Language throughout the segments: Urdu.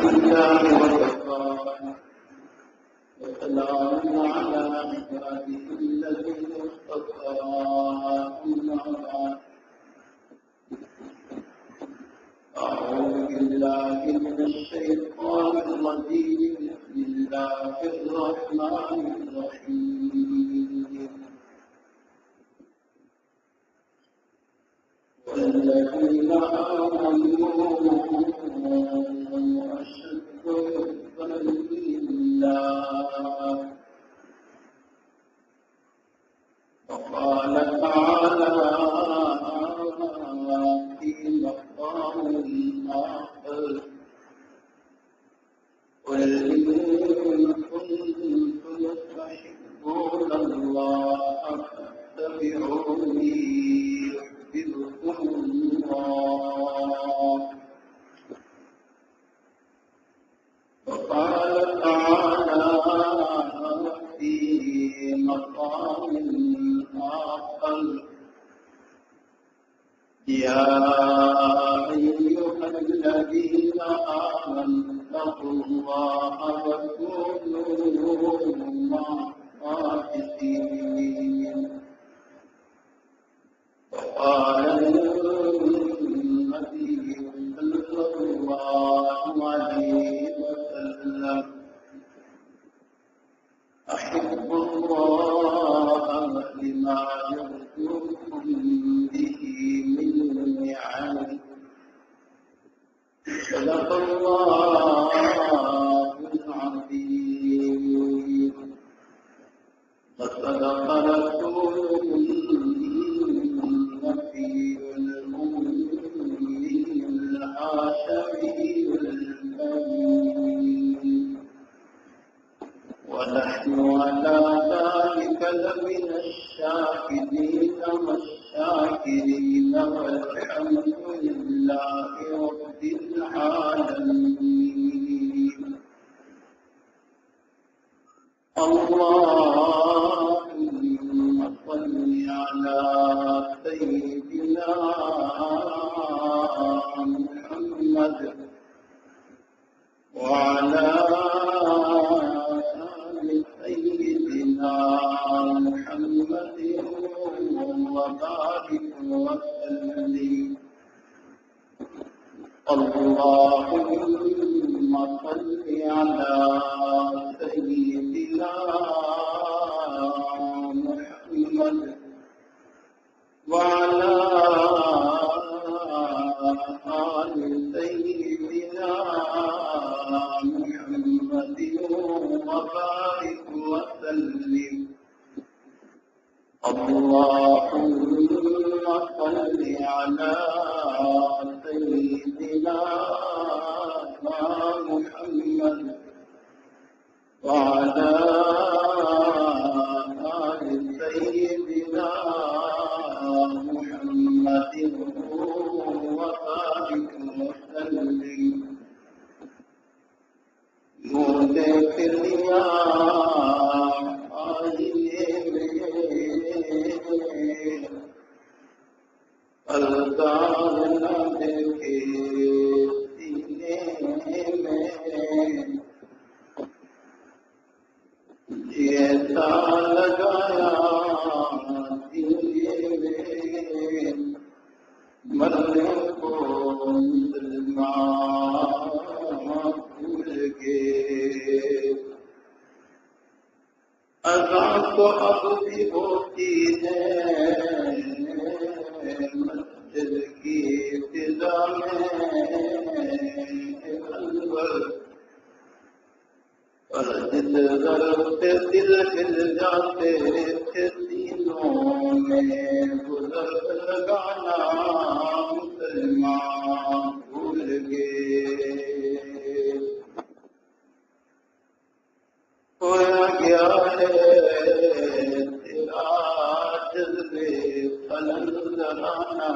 لله وكفى وسلام على عباده الذين اصطفى أما بعد أعوذ بالله من الشيطان الرجيم بسم الله الرحمن الرحيم والذين آمنوا أشد حبا لله وقال تعالى في مقام آخر قل إن كنتم تحبون الله فاتبعوني يحببكم الله وقال تعالى في مقام آخر يا أيها الذين آمنوا اتقوا الله وكونوا مع الصادقين وقال النبي صلى الله عليه وسلم أحب الله لما يرجوكم به من نعمه صدق الله العظيم وصدق رسوله النبي الأمي الهاشمي الكريم ونحن على ذلك لمن الشاهدين والشاكرين والحمد لله رب العالمين اللهم صل على سيدنا محمد وعلى آل سيدنا محمد وبارك وسلم اللهم صل على سيدنا محمد وعلى آل سيدنا محمد وبارك وسلم اللهم صل على سيدنا محمد وعلى آل سيدنا محمد وبارك وسلم نور پھر لیا آئینے میں الزام نہ دیکھے سینے میں جیسا لگایا سینے میں مرنے کو مسلمان بھول گئے اذان تو اب بھی ہوتی ہے مسجد کی فضا میں اور جس ضرب سے دل ہل جاتے تھے سینوں میں گزر لگانا مسلمان بھول گئے ہویا گیا ہے تیرا جذبے فلند زمانہ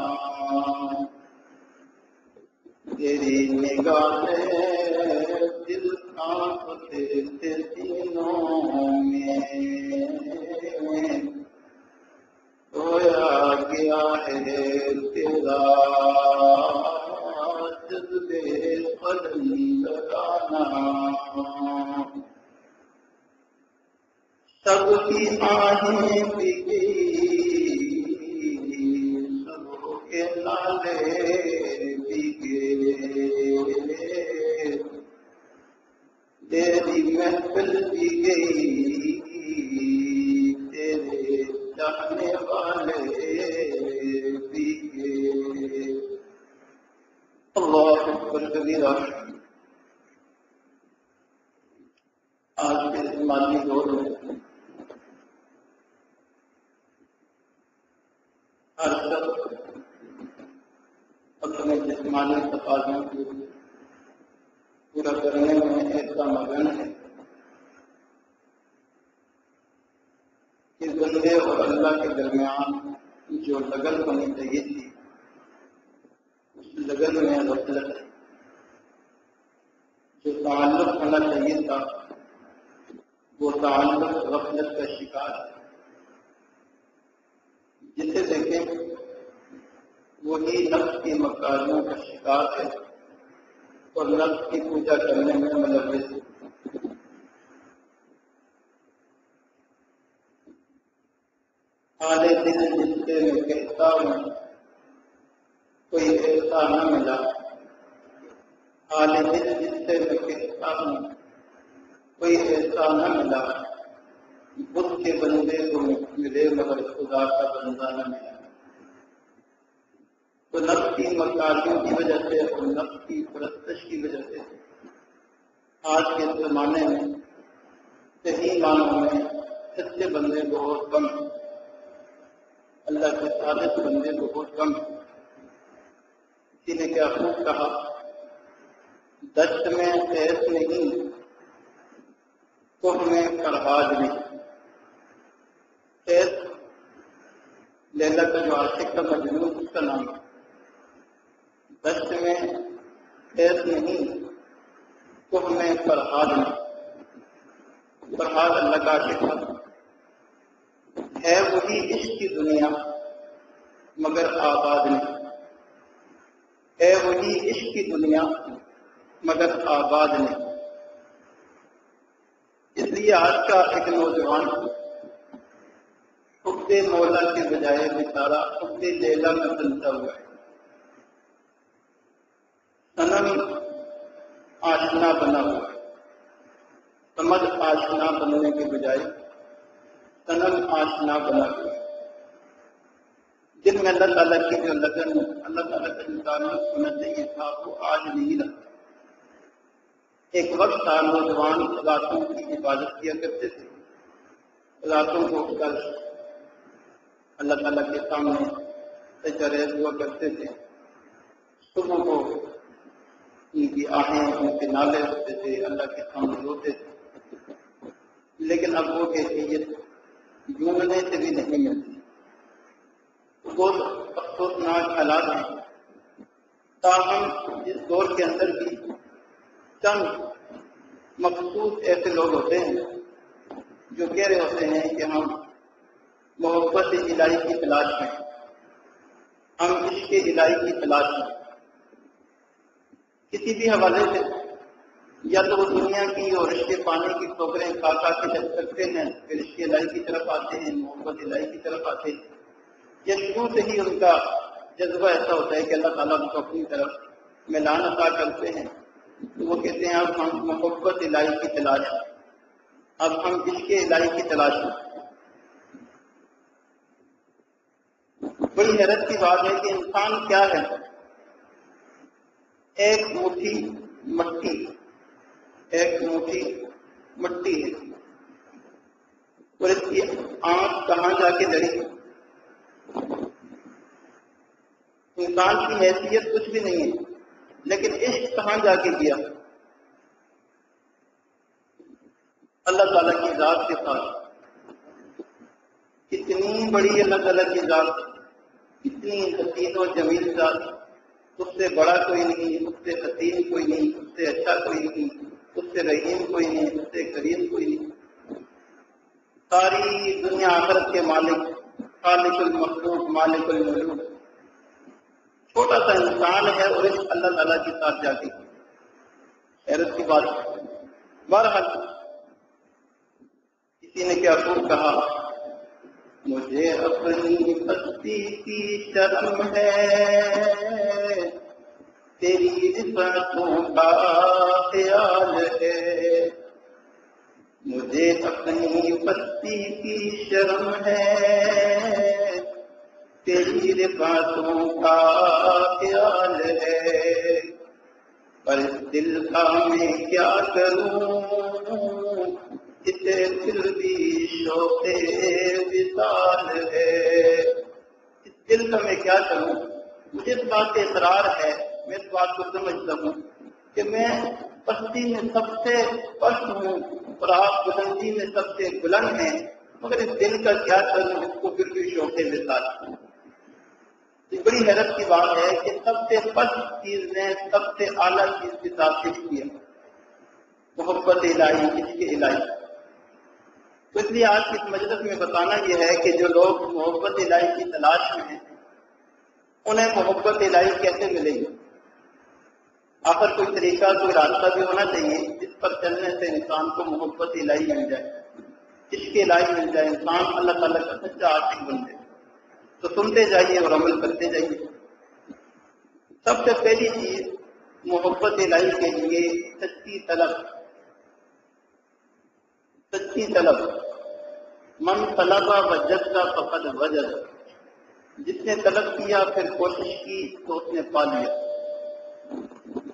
تیری نگاہیں دل کانپتے تھے سینوں میں ہویا گیا ہے تیرا جذبے فلند زمانہ فنا سب کی آہیں بگی سب کے نالے بگے تیری محفل بھی گئی تیرے چاہنے والے بھی گئے اللہ اکبر کبیرہ آج کے مالی دور میں ہر شخص اپنے جسمانی تقاضوں کو پورا کرنے میں ایسا مگن ہے کہ بندے اور اللہ کے درمیان جو لگن ہونی چاہیے تھی اس لگن میں غفلت ہے، جو تعلق ہونا چاہیے تھا وہ تعلق غفلت کا شکار ہے۔ جسے دیکھیں وہی نفس کی مکاریوں کا شکار ہے اور نفس کی پوجا کرنے میں ملوث ہے۔ حال دل جس سے میں کہتا ہوں کوئی ایسا نہ ملا، حال دل جس سے میں کہتا ہوں کوئی ایسا نہ ملا، بت کے بندے کو ملے مگر خدا کا بندہ نہ ملا۔ تو نفس کی مکاریوں کی وجہ سے اور نفس کی پرستش کی وجہ سے آج کے زمانے میں صحیح معنوں میں سچے بندے بہت کم ہیں، اللہ کے صادق بندے بہت کم ہیں۔ کسی نے کیا خوب کہا، دشت میں ایس نہیں کوہ میں فرہاد نہیں۔ ایس لیلا کا جو عاشق کا مجنون اس کا نام ہے۔ دشت میں ایس نہیں کوہ میں فرہاد نہیں۔ فرہاد اللہ کا عاشق ہے وہی عشق کی دنیا مگر آباد نہیں، ہے وہی عشق کی دنیا مگر آباد نہیں۔ اس لیے آج کا ایک نوجوان حب مولا کے بجائے بیچارہ حب لیلا میں بنتا ہوا ہے، صنم آشنا بنا ہوا ہے، سمجھ آشنا بننے کے بجائے صنم آشنا بنا ہوا ہے۔ جن میں اللہ تعالیٰ کی جو لگن اللہ تعالیٰ کا جو تعلق ہونا چاہیے تھا وہ آج نہیں رہا۔ ایک وقت تھا نوجوان راتوں کی عبادت کیا کرتے تھے، راتوں کو اٹھ کر اللہ تعالیٰ کے سامنے سجدہ ہوا کرتے تھے، صبح کو ان کی آہیں ان کے نالے ہوتے تھے، اللہ کے سامنے روتے تھے، لیکن اب وہ کیفیت جھومنے سے بھی نہیں ملتی۔ بہت افسوسناک حالات ہیں، تاہم اس دور کے اندر بھی چند مخصوص ایسے لوگ ہوتے ہیں جو کہہ رہے ہوتے ہیں کہ ہم محبت الہی کی تلاش میں، ہم عشق الہی کی تلاش میں، کسی بھی حوالے سے، یا تو وہ دنیا کی اور رشتے پانے کی ٹھوکریں کھا کھا کے جب سکتے ہیں پھر عشق الہی کی طرف آتے ہیں، محبت الہی کی طرف آتے ہیں، یا شروع سے ہی ان کا جذبہ ایسا ہوتا ہے کہ اللہ تعالیٰ ان کو اپنی طرف میلان عطا کرتے ہیں تو وہ کہتے ہیں اب ہم محبت الہی کی تلاش میں، اب ہم عشق الہی کی تلاش میں۔ بڑی حیرت کی بات ہے کہ انسان کیا ہے، ایک مٹھی مٹی، ایک مٹھی مٹی ہے، اور اس کی آنکھ کہاں جا کے لڑی؟ انسان کی حیثیت کچھ بھی نہیں ہے، لیکن عشق کہاں جا کے کیا؟ اللہ تعالیٰ کی ذات کے ساتھ۔ کتنی بڑی اللہ تعالیٰ کی ذات، کتنی حسین و جمیل ذات، اس سے بڑا کوئی نہیں، اس سے حسین کوئی نہیں، اس سے اچھا کوئی نہیں، اس سے رحیم کوئی نہیں، اس سے کریم کوئی نہیں۔ ساری دنیا آخرت کے مالک، خالق المخلوق، مالک الملوک، چھوٹا سا انسان ہے اور اس اللہ تعالیٰ کے ساتھ جا کے حیرت کی بات ہے۔ بہرحال کسی نے کیا خوب کہا، مجھے اپنی پستی کی شرم ہے، تیری رفعتوں کا خیال ہے، مجھے اپنی پستی کی شرم ہے، تیری رفعتوں کا خیال ہے، پر اس دل کا میں کیا کروں، اسے دل بھی شوق وصال ہے، اس دل کا میں کیا کروں، مجھے اس بات کا اقرار ہے، میں اس بات کو سمجھتا ہوں کہ میں پستی میں سب سے پست ہوں اور آپ بلندی میں سب سے بلند ہیں، مگر اس دل کا کیا کروں، اس کو پھر بھی شوق وصال۔ یہ بڑی حیرت کی بات ہے کہ سب سے پست چیز نے سب سے اعلیٰ چیز کے ساتھ پیش کیا، محبت الہی، عشق الہی۔ تو اس لیے آج کی اس مجلس میں بتانا یہ ہے کہ جو لوگ محبت الہی کی تلاش میں ہیں انہیں محبت الہی کیسے ملے گی؟ آخر کوئی طریقہ، کوئی راستہ بھی ہونا چاہیے جس پر چلنے سے انسان کو محبت الہی مل جائے، عشق الہی مل جائے، انسان اللہ تعالیٰ کا سچا عاشق بن جائے۔ تو سنتے جائیے اور عمل کرتے جائیے۔ سب سے پہلی چیز محبت الہی کے لیے سچی طلب، سچی طلب۔ من طلب وجد فقد وجد، جس نے طلب کیا پھر کوشش کی تو اس نے پا لیا۔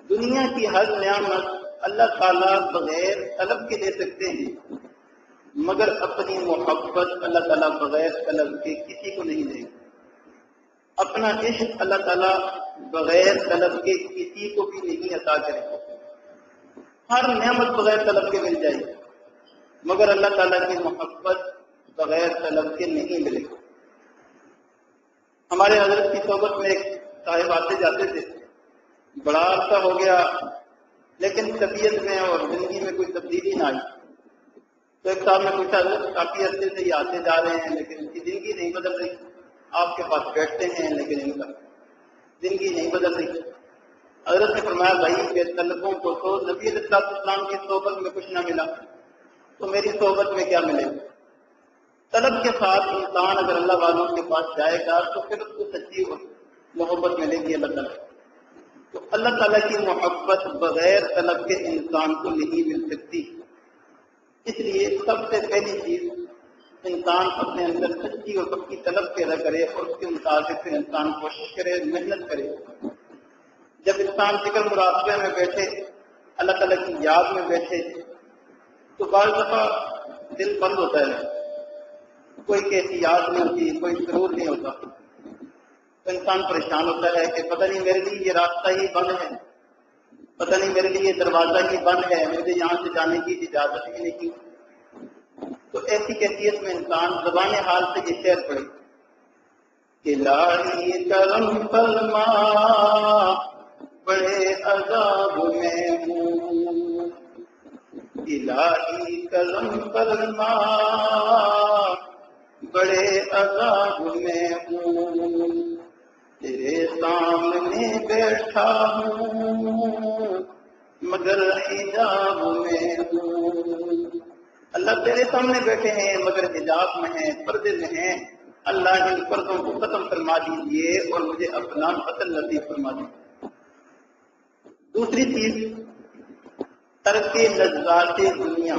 دنیا کی ہر نعمت اللہ تعالیٰ بغیر طلب کے دے سکتے ہیں، مگر اپنی محبت اللہ تعالیٰ بغیر طلب کے کسی کو نہیں دے گا۔ اپنا عشق اللہ تعالیٰ بغیر طلب کے کسی کو بھی نہیں عطا کرے گا۔ ہر نعمت بغیر طلب کے مل جائے گی، مگر اللہ تعالیٰ کی محبت بغیر طلب کے نہیں ملے گی۔ ہمارے حضرت کی صحبت میں ایک صاحب آتے جاتے تھے، بڑا عرصہ ہو گیا لیکن طبیعت میں اور زندگی میں کوئی تبدیلی نہ آئی۔ تو ایک صاحب نے پوچھا، حضرت کافی عرصے سے یہ آتے جا رہے ہیں لیکن ان کی زندگی نہیں بدل رہی، آپ کے پاس بیٹھتے ہیں لیکن ان کا زندگی نہیں بدل رہی۔ حضرت نے فرمایا، بھائی کہ طلبوں کو تو نبی علیہ السلام کی صحبت میں کچھ نہ ملا تو میری صحبت میں کیا ملے گا؟ طلب کے ساتھ انسان اگر اللہ والوں کے پاس جائے گا تو پھر اس کو سچی محبت ملے گی اللہ تعالیٰ۔ تو اللہ تعالیٰ کی محبت بغیر طلب کے انسان کو نہیں مل سکتی۔ اس لیے سب سے پہلی چیز انسان اپنے اندر سچی اور پکی طلب پیدا کرے اور اس کے مطابق پھر انسان کوشش کرے، محنت کرے۔ جب انسان ذکر مراقبے میں بیٹھے، اللہ تعالیٰ کی یاد میں بیٹھے تو بعض دفعہ دل بند ہوتا ہے، کوئی کیسی یاد نہیں ہوتی، کوئی سرور نہیں ہوتا، تو انسان پریشان ہوتا ہے کہ پتہ نہیں میرے لیے یہ راستہ ہی بند ہے، پتہ نہیں میرے لیے یہ دروازہ ہی بند ہے، مجھے یہاں سے جانے کی اجازت ہی نہیں۔ تو ایسی کیفیت میں انسان زبان حال سے یہ شعر پڑھے کہ لاہی کرم فرما بڑے عذاب میں ہوں، الہی کرم فرما بڑے عذاب میں ہوں، تیرے سامنے بیٹھا ہوں مگر حجاب میں ہوں۔ اللہ تیرے سامنے بیٹھے ہیں مگر حجاب میں ہیں، پردے میں ہیں، اللہ ان پردوں کو ختم فرما دیجیے اور مجھے اپنا فضل نصیب فرما دیجیے۔ دوسری چیز ترک لذات دنیا،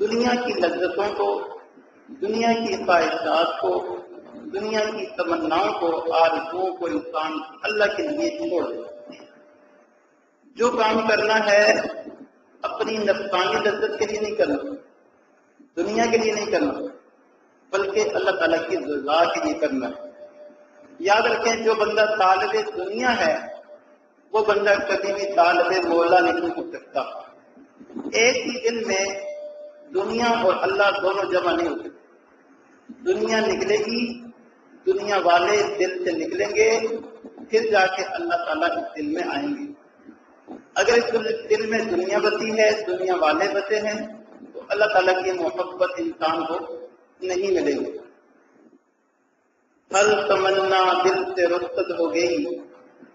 دنیا کی لذتوں کو، دنیا کی خواہشات کو، دنیا کی تمناؤں کو، آرزوؤں کو انسان اللہ کے لیے چھوڑ دے۔ جو کام کرنا ہے اپنی نفسانی لذت کے لیے نہیں کرنا، دنیا کے لیے نہیں کرنا، بلکہ اللہ تعالیٰ کی رضا کے لیے کرنا ہے۔ یاد رکھیں، جو بندہ طالب دنیا ہے وہ بندہ کبھی بھی طالب مولا نہیں ہو سکتا۔ ایک ہی دل میں دنیا اور اللہ دونوں جمع نہیں ہو سکتے۔ دنیا نکلے گی، دنیا والے دل سے نکلیں گے، پھر جا کے اللہ تعالیٰ اس دل میں آئیں گے۔ اگر اس دل میں دنیا بسی ہے، دنیا والے بسے ہیں، تو اللہ تعالیٰ کی محبت انسان کو نہیں ملے گی۔ ہر تمنا دل سے رخصت ہو گئی،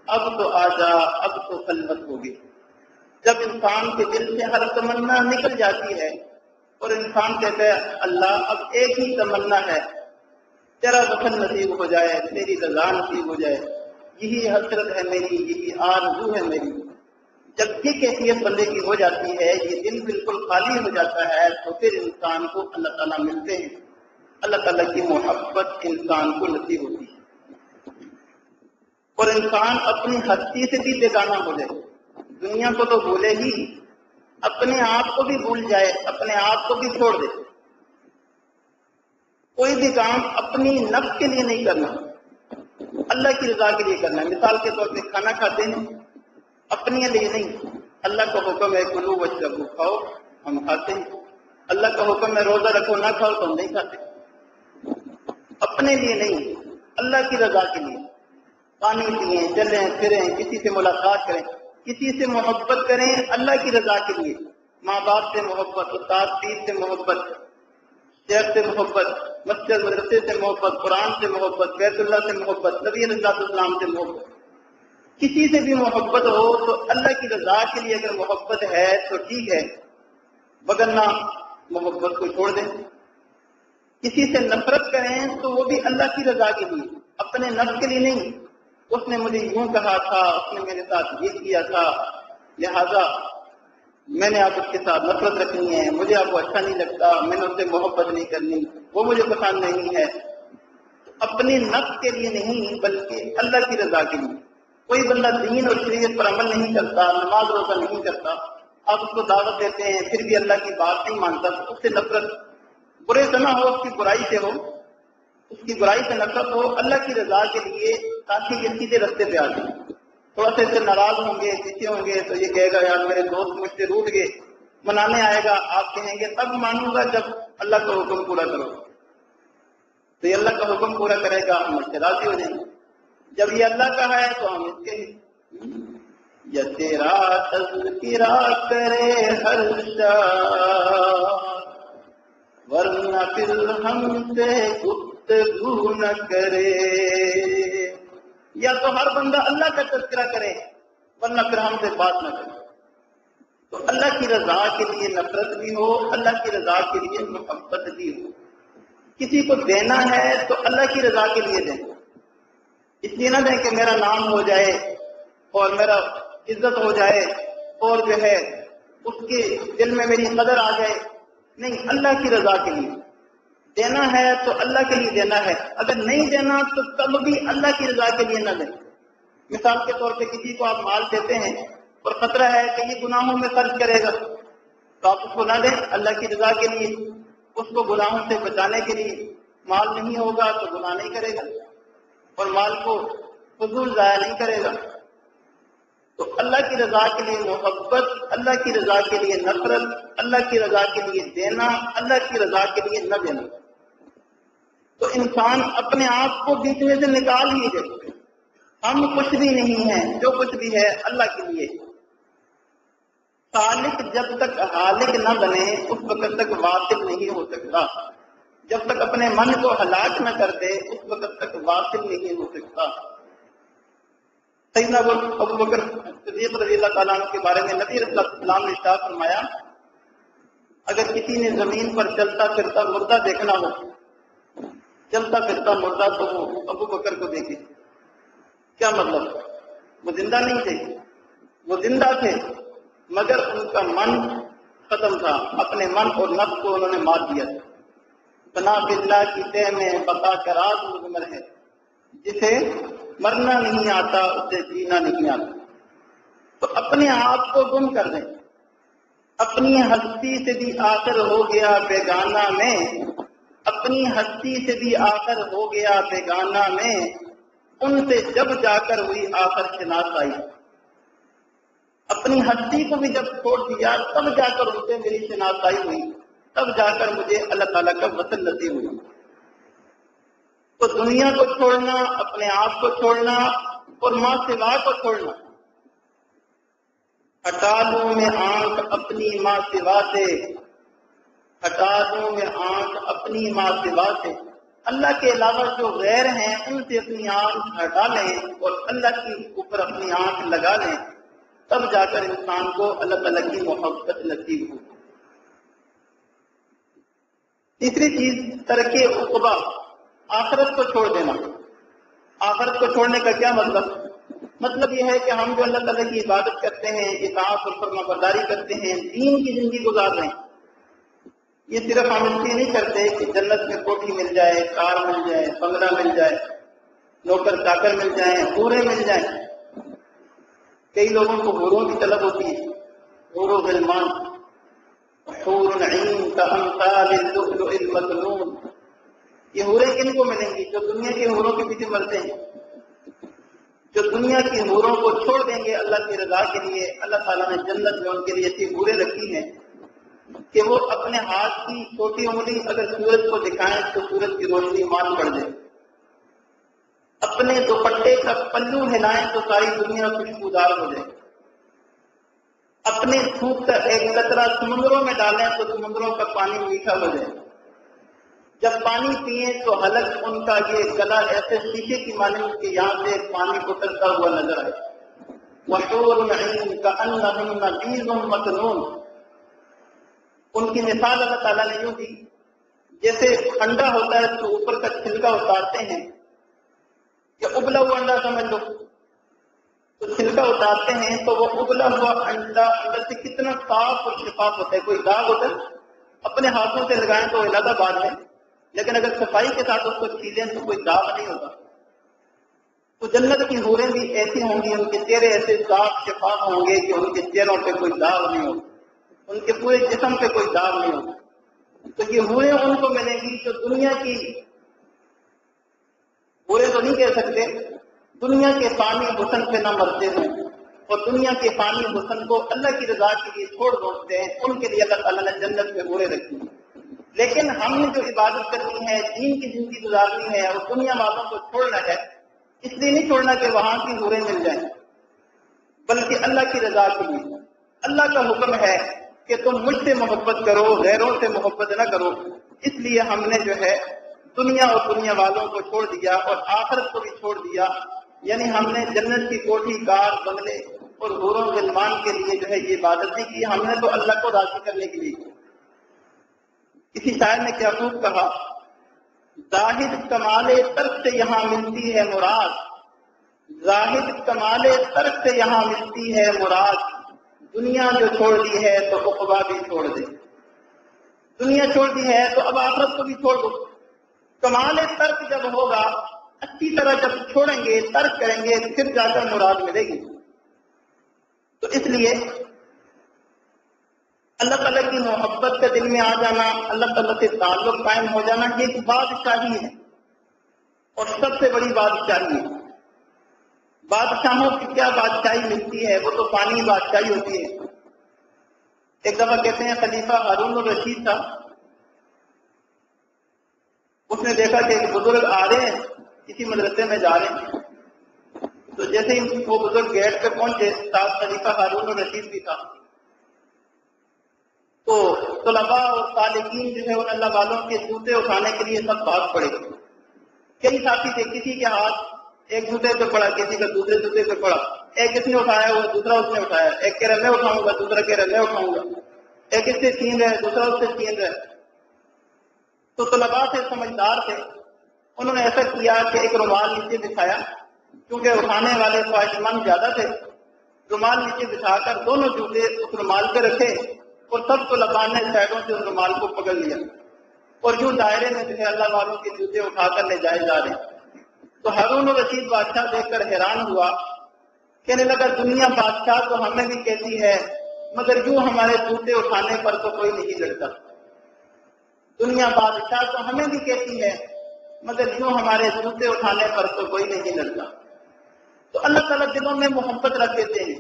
اب تو آجا، اب تو خلوت ہو گئی۔ جب انسان کے دل سے ہر تمنا نکل جاتی ہے اور انسان کہتا ہے اللہ اب ایک ہی تمنا ہے، تیرا وطن نصیب ہو جائے، تیری رضا نصیب ہو جائے، یہی حسرت ہے میری، یہی آرزو ہے میری، جب یہ کیفیت بندے کی ہو جاتی ہے، یہ دل بالکل خالی ہو جاتا ہے، تو پھر انسان کو اللہ تعالیٰ ملتے ہیں، اللہ تعالیٰ کی محبت انسان کو نصیب ہوتی ہے اور انسان اپنی ہستی سے بھی بیگانہ ہو جائے، دنیا کو تو بھولے ہی، اپنے آپ کو بھی بھول جائے، اپنے آپ کو بھی چھوڑ دے، کوئی بھی کام اپنی نفس کے لیے نہیں کرنا، اللہ کی رضا کے لیے کرنا ہے۔ مثال کے طور پہ کھانا کھاتے ہیں اپنے لیے نہیں، اللہ کا حکم ہے کلو واشربو، کھاؤ، ہم کھاتے ہیں، اللہ کا حکم ہے روزہ رکھو، نہ کھاؤ تو ہم نہیں کھاتے، اپنے لیے نہیں، اللہ کی رضا کے لیے پانی پئیں، چلیں پھریں، کسی سے ملاقات کریں، کسی سے محبت کریں اللہ کی رضا کے لیے، ماں باپ سے محبت، استاد پیر سے محبت، شیخ سے محبت، مسجد مدرسے سے محبت، قرآن سے محبت، بیت اللہ سے محبت، نبی علیہ السلام سے محبت، کسی سے بھی محبت ہو تو اللہ کی رضا کے لیے اگر محبت ہے تو ٹھیک ہے، وگرنہ محبت کو چھوڑ دیں۔ کسی سے نفرت کریں تو وہ بھی اللہ کی رضا کے لیے، اپنے نفس کے لیے نہیں، اس نے مجھے یوں کہا تھا، اس نے میرے ساتھ یہ کیا تھا، لہذا میں نے آپ اس کے ساتھ نفرت رکھنی ہے، مجھے آپ کو اچھا نہیں لگتا، میں نے اس سے محبت نہیں کرنی، وہ مجھے پسند نہیں ہے، اپنے نفس کے لیے نہیں بلکہ اللہ کی رضا کے لیے۔ کوئی بندہ دین اور شریعت پر عمل نہیں کرتا، نماز روزہ نہیں کرتا، آپ اس کو دعوت دیتے ہیں پھر بھی اللہ کی بات نہیں مانتا، تو اس سے نفرت، برے سے نہ ہو، اس کی برائی سے ہو، اس کی برائی سے نفرت ہو، اللہ کی رضا کے لیے، تاکہ یہ سیدھے رستے پہ آ جائے۔ تھوڑا سا اس سے ناراض ہوں گے، پیچھے ہوں گے تو یہ کہے گا یار میرے دوست مجھ سے روٹھ گئے، منانے آئے گا، آپ کہیں گے تب مانوں گا جب اللہ کا حکم پورا کرو، تو یہ اللہ کا حکم پورا کرے گا، ہم اس سے راضی ہو جائیں گے، جب یہ اللہ کا ہے تو ہم اس کے یا تیرا تذکرہ کرے ہر شخص ورنہ پھر ہم سے گفتگو نہ کرے، یا تو ہر بندہ اللہ کا تذکرہ کرے ورنہ پھر ہم سے بات نہ کرے۔ تو اللہ کی رضا کے لیے نفرت بھی ہو، اللہ کی رضا کے لیے محبت بھی ہو، کسی کو دینا ہے تو اللہ کی رضا کے لیے دیں، اس لیے نہ دیں کہ میرا نام ہو جائے اور میرا عزت ہو جائے اور جو ہے اس کے دل میں میری قدر آ جائے، نہیں، اللہ کی رضا کے لیے دینا ہے تو اللہ کے لیے دینا ہے، اگر نہیں دینا تو تب بھی اللہ کی رضا کے لیے نہ دیں۔ مثال کے طور پہ کسی کو آپ مال دیتے ہیں اور خطرہ ہے کہ یہ گناہوں میں خرچ کرے گا، تو آپ اس کو نہ دیں اللہ کی رضا کے لیے، اس کو گناہوں سے بچانے کے لیے، مال نہیں ہوگا تو گناہ نہیں کرے گا اور مال کو فضول ضائع نہیں کرے گا۔ تو اللہ کی رضا کے لیے محبت، اللہ کی رضا کے لیے نفرت، اللہ کی رضا کے لیے دینا، اللہ کی رضا کے لیے نہ دینا، تو انسان اپنے آپ کو بیچ میں سے نکال ہی دے، ہم کچھ بھی نہیں ہیں، جو کچھ بھی ہے اللہ کے لیے۔ خالق جب تک حالق نہ بنے اس وقت تک واصل نہیں ہو سکتا، جب تک اپنے من کو ہلاک نہ کر دے اس وقت تک واصل نہیں ہو سکتا۔ سیدنا ابو بکر صدیق رضی اللہ تعالیٰ عنہ کے بارے میں نبی صلی اللہ علیہ وسلم نے ارشاد فرمایا، اگر کسی نے زمین پر چلتا پھرتا مردہ دیکھنا ہو، چلتا پھرتا مردہ، تو وہ ابو بکر کو دیکھے۔ کیا مطلب؟ وہ زندہ نہیں تھے، وہ زندہ تھے مگر ان کا من ختم تھا، اپنے من اور نفس کو انہوں نے مار دیا تھا۔ فنا باللہ کی تہ میں بقا کا راز مضمر ہے، جسے مرنا نہیں آتا اسے جینا نہیں آتا۔ تو اپنے آپ کو گم کر دیں، اپنی ہستی سے بھی آخر ہو گیا بیگانہ میں، اپنی ہستی سے بھی آخر ہو گیا بیگانہ میں، ان سے جب جا کر ہوئی آخر شناسائی۔ اپنی ہستی کو بھی جب چھوڑ دیا تب جا کر ان سے میری شناسائی ہوئی، تب جا کر مجھے اللہ تعالیٰ کا وصل نصیب ہوئی۔ تو دنیا کو چھوڑنا، اپنے آپ کو چھوڑنا اور ماں سوا کو چھوڑنا، ہٹا لوں میں آنکھ اپنی ماں سوا سے، ہٹا لوں میں آنکھ اپنی ماں سوا سے، اللہ کے علاوہ جو غیر ہیں ان سے اپنی آنکھ ہٹا لیں اور اللہ کے اوپر اپنی آنکھ لگا لیں، تب جا کر انسان کو اللہ تعالیٰ کی محبت نصیب ہو۔ تیسری چیز ترک عقبہ، آخرت کو چھوڑ دینا۔ آخرت کو چھوڑنے کا کیا مطلب یہ ہے کہ ہم جو اللہ تعالیٰ کی عبادت کرتے ہیں، اطاعت اور فرما برداری کرتے ہیں، دین کی زندگی گزار رہے ہیں، یہ صرف ہم اس لیے نہیں کرتے کہ جنت میں کوٹھی مل جائے، کار مل جائے، بنگلہ مل جائے، نوکر چاکر مل جائیں، حوریں مل جائیں۔ کئی لوگوں کو حوروں کی طلب ہوتی ہے، حور و غلمان، حور عین کامثال اللؤلؤ المكنون۔ یہ حوریں کن کو ملیں گی؟ جو دنیا کی حوروں کے پیچھے مرتے ہیں، جو دنیا کی حوروں کو چھوڑ دیں گے اللہ کی رضا کے لیے۔ اللہ تعالیٰ نے جنت میں ان کے لیے ایسی حوریں رکھی ہیں کہ وہ اپنے ہاتھ کی چھوٹی انگلی اگر سورج کو دکھائیں تو سورج کی روشنی مان پڑ جائے، اپنے دوپٹے کا پلو ہلائیں تو ساری دنیا خوشبودار ہو جائے، اپنے تھوک کا ایک قطرہ سمندروں میں ڈالیں تو سمندروں کا پانی میٹھا ہو جائے، جب پانی پئیں تو حلق ان کا یہ گلا ایسے شیشے کی مانند کہ یہاں سے پانی اترتا ہوا نظر آئے۔ وحور عین کأنہن بیض مکنون۔ ان کی مثال اللہ تعالیٰ نے یوں دی، جیسے انڈا ہوتا ہے تو اوپر کا چھلکا اتارتے ہیں، یا ابلا ہوا انڈا سمجھ لو، تو چھلکا اتارتے ہیں تو وہ ابلا ہوا انڈا اندر سے کتنا صاف اور شفاف ہوتا ہے، کوئی داغ ہوتا ہے، اپنے ہاتھوں سے لگائیں تو علادہ بات ہے، لیکن اگر صفائی کے ساتھ اس کو چھیلیں تو کوئی داغ نہیں ہوتا۔ تو جنت کی حوریں بھی ایسی ہوں گی، ان کے چہرے ایسے صاف شفاف ہوں گے کہ ان کے چہروں پہ کوئی داغ نہیں ہوگا، ان کے پورے جسم پہ کوئی داغ نہیں ہوگا۔ تو یہ حوریں ان کو ملیں گی جو دنیا کی حوریں تو نہیں کہہ سکتے، دنیا کے فانی حسن پہ نہ مرتے ہیں اور دنیا کے فانی حسن کو اللہ کی رضا کے لیے چھوڑ دوڑتے ہیں، ان کے لیے اللہ تعالیٰ نے جنت میں حوریں رکھی ہیں۔ لیکن ہم نے جو عبادت کرنی ہے، دین کی زندگی گزارنی ہے اور دنیا والوں کو چھوڑنا ہے، اس لیے نہیں چھوڑنا کہ وہاں کی حوریں مل جائیں، بلکہ اللہ کی رضا کے لیے۔ اللہ کا حکم ہے کہ تم مجھ سے محبت کرو، غیروں سے محبت نہ کرو۔ اس لیے ہم نے جو ہے دنیا اور دنیا والوں کو چھوڑ دیا اور آخرت کو بھی چھوڑ دیا، یعنی ہم نے جنت کی کوٹھی، کار، بنگلے اور حوروں غلمان کے لیے جو ہے یہ عبادت نہیں کی، ہم نے تو اللہ کو راضی کرنے کے لیے کی۔ کسی شاعر نے کیا خوب کہا، زاہد کمال ترک سے یہاں ملتی ہے مراد، زاہد کمال ترک سے یہاں ملتی ہے مراد، دنیا جو چھوڑ دی ہے تو عقبہ بھی چھوڑ دے۔ دنیا چھوڑ دی ہے تو اب آخرت کو بھی چھوڑ دو۔ کمال ترک جب ہوگا، اچھی طرح جب چھوڑیں گے، ترک کریں گے، پھر جا کر مراد ملے گی۔ تو اس لیے اللہ تعالیٰ کی محبت کا دل میں آ جانا، اللہ تعالیٰ سے تعلق قائم ہو جانا، یہ ایک بادشاہی ہے اور سب سے بڑی بادشاہی ہے۔ بادشاہوں کی کیا بادشاہی ملتی ہے، وہ تو فانی بادشاہی ہوتی ہے۔ ایک دفعہ کہتے ہیں خلیفہ ہارون الرشید تھا، اس نے دیکھا کہ ایک بزرگ آ رہے ہیں، کسی مدرسے میں جا رہے ہیں، تو جیسے ہی وہ بزرگ گیٹ پہ پہنچے، ساتھ خلیفہ ہارون الرشید بھی تھا، تو طلباء اور طالبین جو ہے ان اللہ والوں کے جوتے اٹھانے کے لیے سب بھاگ پڑے۔ کئی ساتھی تھے، کسی کے ہاتھ ایک جوتے پہ پڑا، کسی کا دوسرے جوتے پہ پڑا، ایک اس نے اٹھایا ہوا، دوسرا اس نے اٹھایا، ایک کہہ رہا میں اٹھاؤں گا، دوسرا کہہ رہا میں اٹھاؤں گا، ایک اس سے چھین رہا ہے، دوسرا اس سے چھین رہا ہے۔ تو طلباء سے سمجھدار تھے، انہوں نے ایسا کیا کہ ایک رومال نیچے بچھایا، کیونکہ اٹھانے والے خواہش مند زیادہ تھے، رومال نیچے بچھا کر دونوں جوتے اس رومال پہ رکھے اور سب طلباء نے سائڈوں سے اس رومال کو پکڑ لیا اور یوں دائرے میں جو ہے اللہ والوں کے جوتے اٹھا کر لے جائے جا رہے۔ تو ہارون الرشید بادشاہ دیکھ کر حیران ہوا، کہنے لگا دنیا بادشاہ تو ہمیں بھی کہتی ہے مگر یوں ہمارے جوتے اٹھانے پر تو کوئی نہیں لڑتا، دنیا بادشاہ تو ہمیں بھی کہتی ہے مگر یوں ہمارے جوتے اٹھانے پر تو کوئی نہیں لڑتا۔ تو اللہ تعالیٰ دلوں میں محبت رکھ دیتے ہیں۔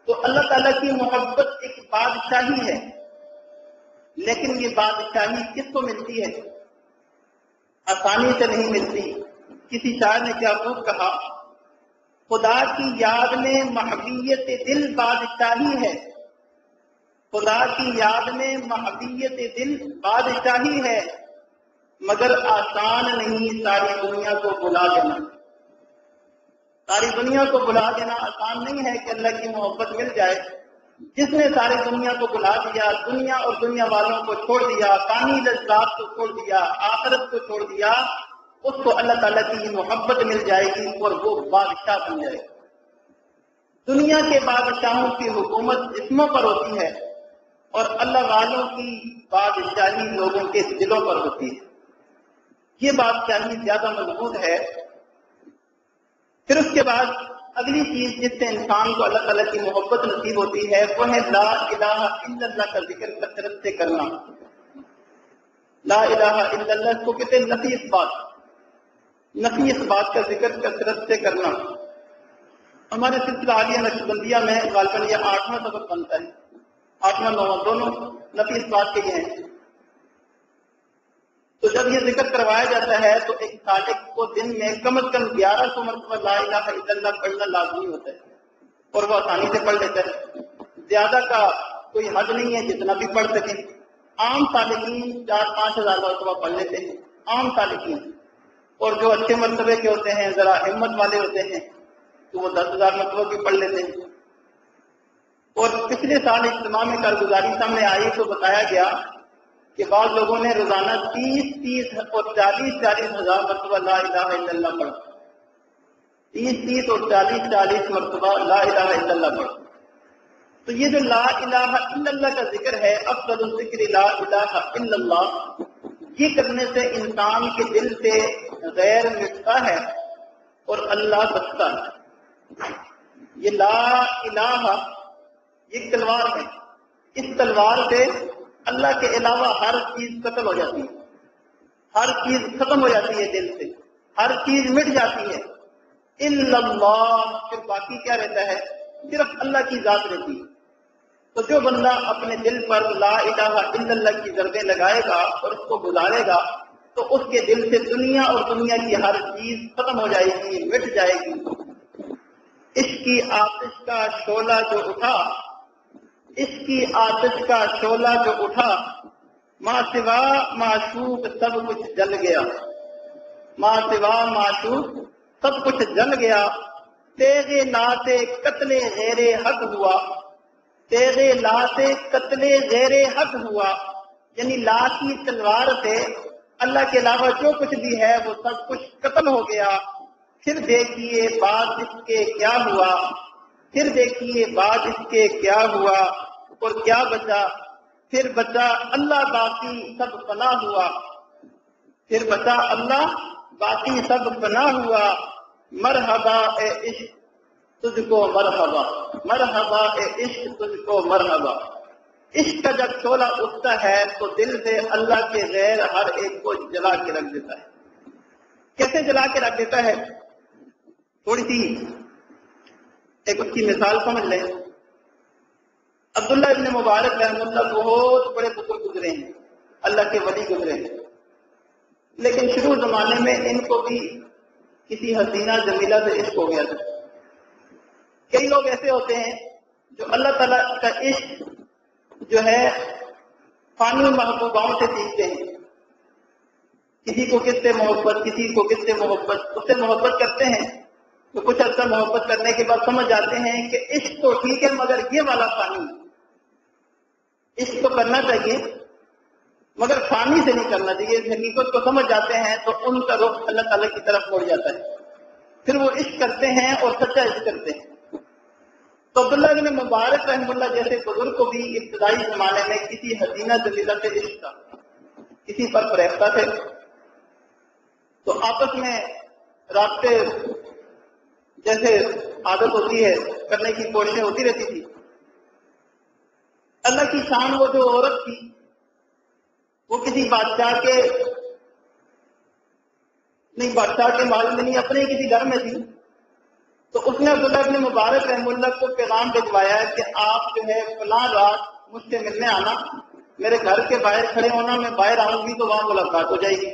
تو اللہ تعالیٰ کی محبت ایک بادشاہی ہے، لیکن یہ بادشاہی کس کو ملتی ہے؟ آسانی سے نہیں ملتی۔ کسی شاعر نے کیا خوب کہا، خدا کی یاد میں محبیت دل بادشاہی ہے، خدا کی یاد میں محبیت دل بادشاہی ہے، مگر آسان نہیں ساری دنیا کو بلا دینا۔ ساری دنیا کو بلا دینا آسان نہیں ہے کہ اللہ کی محبت مل جائے. جس نے ساری دنیا کو بلا دیا، دنیا اور دنیا والوں کو چھوڑ دیا، فانی لذات کو چھوڑ دیا، آخرت کو چھوڑ دیا، اس کو اللہ تعالیٰ کی محبت مل جائے گی اور وہ بادشاہ بن جائے گا. دنیا کے بادشاہوں کی حکومت جسموں پر ہوتی ہے اور اللہ والوں کی بادشاہی لوگوں کے دلوں پر ہوتی ہے. یہ بادشاہی زیادہ مضبوط ہے. پھر اس کے بعد اگلی چیز جس سے انسان کو اللہ تعالیٰ کی محبت نصیب ہوتی ہے وہ ہے لا الہ الا اللہ کا ذکر کثرت سے کرنا. لا الہ الا اللہ کو کہتے ہیں نفی اس بات کا ذکر کثرت سے کرنا. ہمارے سلسلہ عالیہ نقشبندیہ میں غالباً یہ 8واں سبق بنتا ہے، 8واں 9واں دونوں نفی اس بات کے لیے ہیں. تو جب یہ ذکر کروایا جاتا ہے تو ایک صادق کو دن میں کم از کم 1100 مرتبہ لا الہ الا اللہ پڑھنا لازمی ہوتا ہے اور وہ آسانی سے پڑھ لیتا ہے. زیادہ کا کوئی حد نہیں ہے، جتنا بھی پڑھ سکیں. عام سالکین 4-5 ہزار مرتبہ پڑھ لیتے ہیں، عام سالکین. اور جو اچھے مرتبے کے ہوتے ہیں، ذرا ہمت والے ہوتے ہیں، تو وہ 10,000 مرتبہ بھی پڑھ لیتے ہیں. اور پچھلے سال اجتماع میں کارگزاری سامنے آئی تو بتایا گیا کہ بعض لوگوں نے روزانہ 30 اور 40 ہزار مرتبہ لا الہ الا اللہ پڑھا. 30 اور 40 مرتبہ لا الہ الا اللہ پڑھا. تو یہ جو لا الہ الا اللہ کا ذکر ہے، افضل الذکر لا الہ الا اللہ، یہ کرنے سے انسان کے دل سے غیر مٹتا ہے اور اللہ بچتا ہے. یہ لا الہ یہ تلوار ہے، اس تلوار سے اللہ کے علاوہ ہر چیز ختم ہو جاتی ہے، ہر چیز ختم ہو جاتی ہے دل سے، ہر چیز مٹ جاتی ہے. الا اللہ، پھر باقی کیا رہتا ہے؟ صرف اللہ کی ذات رہتی ہے. تو جو بندہ اپنے دل پر لا الہ الا اللہ کی ضربیں لگائے گا اور اس کو گزارے گا تو اس کے دل سے دنیا اور دنیا کی ہر چیز ختم ہو جائے گی، مٹ جائے گی. عشق کی آتش کا شعلہ جو اٹھا، عشق کی آتش کا شعلہ جو اٹھا، ماں سوا معشوق سب کچھ جل گیا، ماں سوا معشوق سب کچھ جل گیا. تیغ ناز قتل غیر حق ہوا، تیغ لاش قتل غیر حق ہوا، یعنی لا کی تلوار سے اللہ کے علاوہ جو کچھ بھی ہے وہ سب کچھ قتل ہو گیا. پھر دیکھیے بعد اس کے کیا ہوا، پھر دیکھیے بعد اس کے کیا ہوا، اور کیا بچا؟ پھر بچا اللہ باقی سب فنا ہوا، پھر بچا اللہ باقی سب فنا ہوا. مرحبا اے عشق تجھ کو مرحبا، مرحبا اے عشق تجھ کو مرحبا. عشق کا جب شعلہ اٹھتا ہے تو دل سے اللہ کے غیر ہر ایک کو جلا کے رکھ دیتا ہے. کیسے جلا کے رکھ دیتا ہے؟ تھوڑی سی ایک اس کی مثال سمجھ لیں. عبداللہ ابن مبارک رحمہ اللہ بہت بڑے بزرگ گزرے ہیں، اللہ کے ولی گزرے ہیں، لیکن شروع زمانے میں ان کو بھی کسی حسینہ جمیلہ سے عشق ہو گیا تھا. کئی لوگ ایسے ہوتے ہیں جو اللہ تعالیٰ کا عشق جو ہے فانی محبوباؤں سے سیکھتے ہیں. کسی کو کس سے محبت، کسی کو کس سے محبت، اس سے محبت کرتے ہیں تو کچھ عرصہ محبت کرنے کے بعد سمجھ جاتے ہیں کہ عشق تو ٹھیک ہے مگر یہ والا فانی، عشق تو کرنا چاہیے مگر فانی سے نہیں کرنا چاہیے. اس حقیقت کو سمجھ جاتے ہیں تو ان کا رخ اللہ تعالیٰ کی طرف مڑ جاتا ہے. پھر وہ عشق کرتے ہیں اور سچا عشق کرتے ہیں. تو عبداللہ ابن مبارک رحمہ اللہ جیسے بزرگ کو بھی ابتدائی زمانے میں کسی حسینہ جمیلہ سے عشق تھا، کسی پر فریفتہ تھے، تو آپس میں رابطے جیسے عادت ہوتی ہے کرنے کی کوششیں ہوتی رہتی تھی. اللہ کی شان وہ جو عورت تھی وہ کسی بادشاہ کے محل میں نہیں، اپنے کسی گھر میں تھی. تو اس نے عبداللہ ابن مبارک رحمہ اللہ کو پیغام بھجوایا کہ آپ جو ہے فلاں رات مجھ سے ملنے آنا، میرے گھر کے باہر کھڑے ہونا، میں باہر آؤں گی تو وہاں ملاقات ہو جائے گی.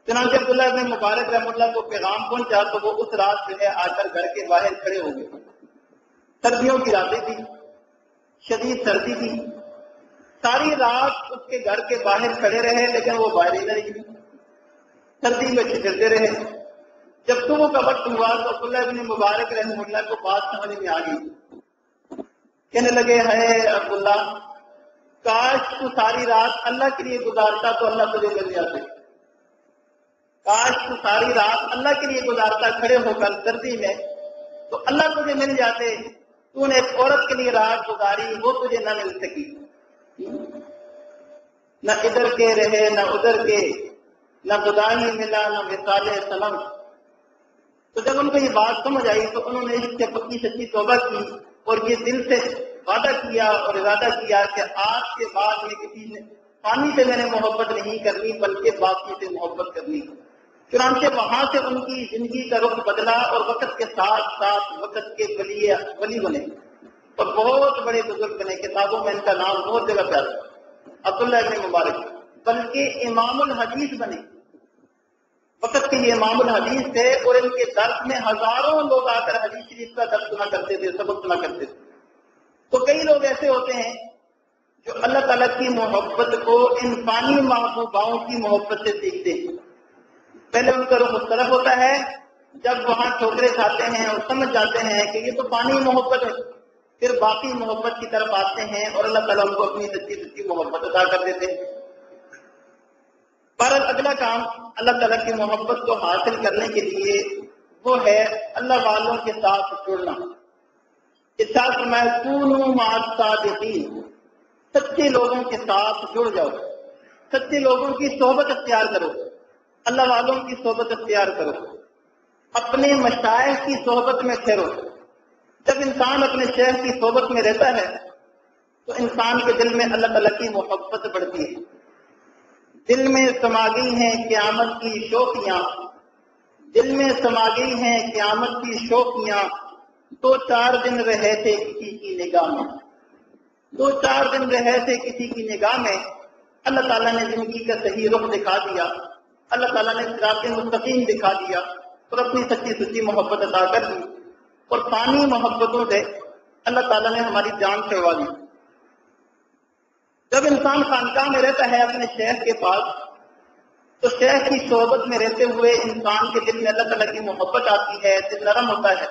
چنانچہ عبداللہ ابن مبارک رحمہ اللہ کو پیغام پہنچا تو وہ اس رات جو ہے آ کر گھر کے باہر کھڑے ہو گئے. سردیوں کی راتیں تھی، شدید سردی تھی. ساری رات اس کے گھر کے باہر کھڑے رہے لیکن وہ باہر ہی نہیں گئے، سردی میں چھٹرتے رہے. جب صبح کا وقت ہوا تو عبداللہ ابن مبارک رحمہ اللہ کو بات سمجھ میں آ گئی. کہنے لگے ہے عبداللہ، کاش تو ساری رات اللہ کے لیے گزارتا تو اللہ تجھے مل جاتے. کاش تو ساری رات اللہ کے لیے گزارتا کھڑے ہو کر سردی میں تو اللہ تجھے مل جاتے. تو نے ایک عورت کے لیے رات گزاری، وہ تجھے نہ مل سکی. نہ ادھر کے رہے نہ ادھر کے، نہ خدا ہی ملا نہ مثال سلم. تو جب ان کو یہ بات سمجھ آئی تو انہوں نے اس سے پکی سچی توبہ کی اور یہ دل سے وعدہ کیا اور ارادہ کیا کہ آج کے بعد میں کسی نے پانی سے میں نے محبت نہیں کرنی بلکہ باقی سے محبت کرنی. چنانچہ وہاں سے ان کی زندگی کا رخ بدلا اور وقت کے ساتھ ساتھ وقت کے ولی بنے اور بہت بڑے بزرگ بنے. کتابوں میں ان کا نام بہت جگہ پہ آتا ہے، عبداللہ ابن مبارک، بلکہ امام الحدیث بنے. وقت کے یہ امام الحدیث تھے اور ان کے درس میں ہزاروں لوگ آ کر حدیث شریف کا درس سنا کرتے تھے، سبق سنا کرتے تھے. تو کئی لوگ ایسے ہوتے ہیں جو اللہ تعالیٰ کی محبت کو انسانی محبوباؤں کی محبت سے سیکھتے ہیں. پہلے ان کا رخ مختلف ہوتا ہے، جب وہاں ٹھوکرے کھاتے ہیں اور سمجھ جاتے ہیں کہ یہ تو پانی محبت ہے، پھر باقی محبت کی طرف آتے ہیں اور اللہ تعالیٰ ان کو اپنی سچی محبت عطا کر دیتے ہیں. پر اگلا کام اللہ تعالیٰ کی محبت کو حاصل کرنے کے لیے وہ ہے اللہ والوں کے ساتھ جڑنا. ارشاد فرمایا کونوا مع الصادقین، سچے لوگوں کے ساتھ جڑ جاؤ، سچے لوگوں کی صحبت اختیار کرو، اللہ والوں کی صحبت اختیار کرو، اپنے مشائخ کی صحبت میں ٹھہرو. جب انسان اپنے شیخ کی صحبت میں رہتا ہے تو انسان کے دل میں اللہ تعالیٰ کی محبت بڑھتی ہے. دل میں سما گئی ہیں قیامت کی شوقیاں، دل میں سما گئی ہیں قیامت کی شوقیاں. 2-4 دن رہے تھے کسی کی نگاہ میں، 2-4 دن رہے تھے کسی کی نگاہ میں. اللہ تعالیٰ نے زندگی کا صحیح رخ دکھا دیا، اللہ تعالیٰ نے صراط مستقیم دکھا دیا اور اپنی سچی محبت عطا کر دی. اور پانی محبتوں سے اللہ تعالیٰ نے ہماری جان چھڑوا دی. جب انسان خانقاہ میں رہتا ہے اپنے شیخ کے پاس تو شیخ کی صحبت میں رہتے ہوئے انسان کے دل میں اللہ تعالیٰ کی محبت آتی ہے، دل نرم ہوتا ہے.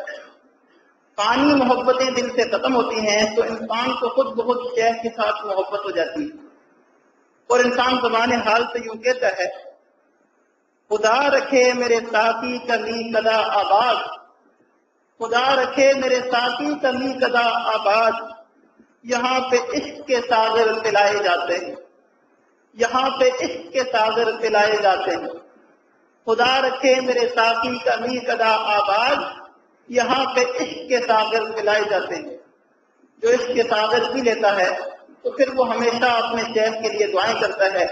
پانی محبتیں دل سے ختم ہوتی ہیں تو انسان کو خود بخود شیخ کے ساتھ محبت ہو جاتی ہے اور انسان زبان حال سے یوں کہتا ہے خدا رکھے میرے ساتھی کمی قدا آباد، خدا رکھے میرے ساتھی کمی قدا آباد. یہاں پہ عشق کے ساغر پلائے جاتے ہیں، یہاں پہ عشق کے ساغر پلائے جاتے ہیں. خدا رکھے میرے ساتھی کمی قدا آباد، یہاں پہ عشق کے ساغر پلائے جاتے ہیں. جو عشق کے ساغر پی لیتا ہے تو پھر وہ ہمیشہ اپنے شیخ کے لیے دعائیں کرتا ہے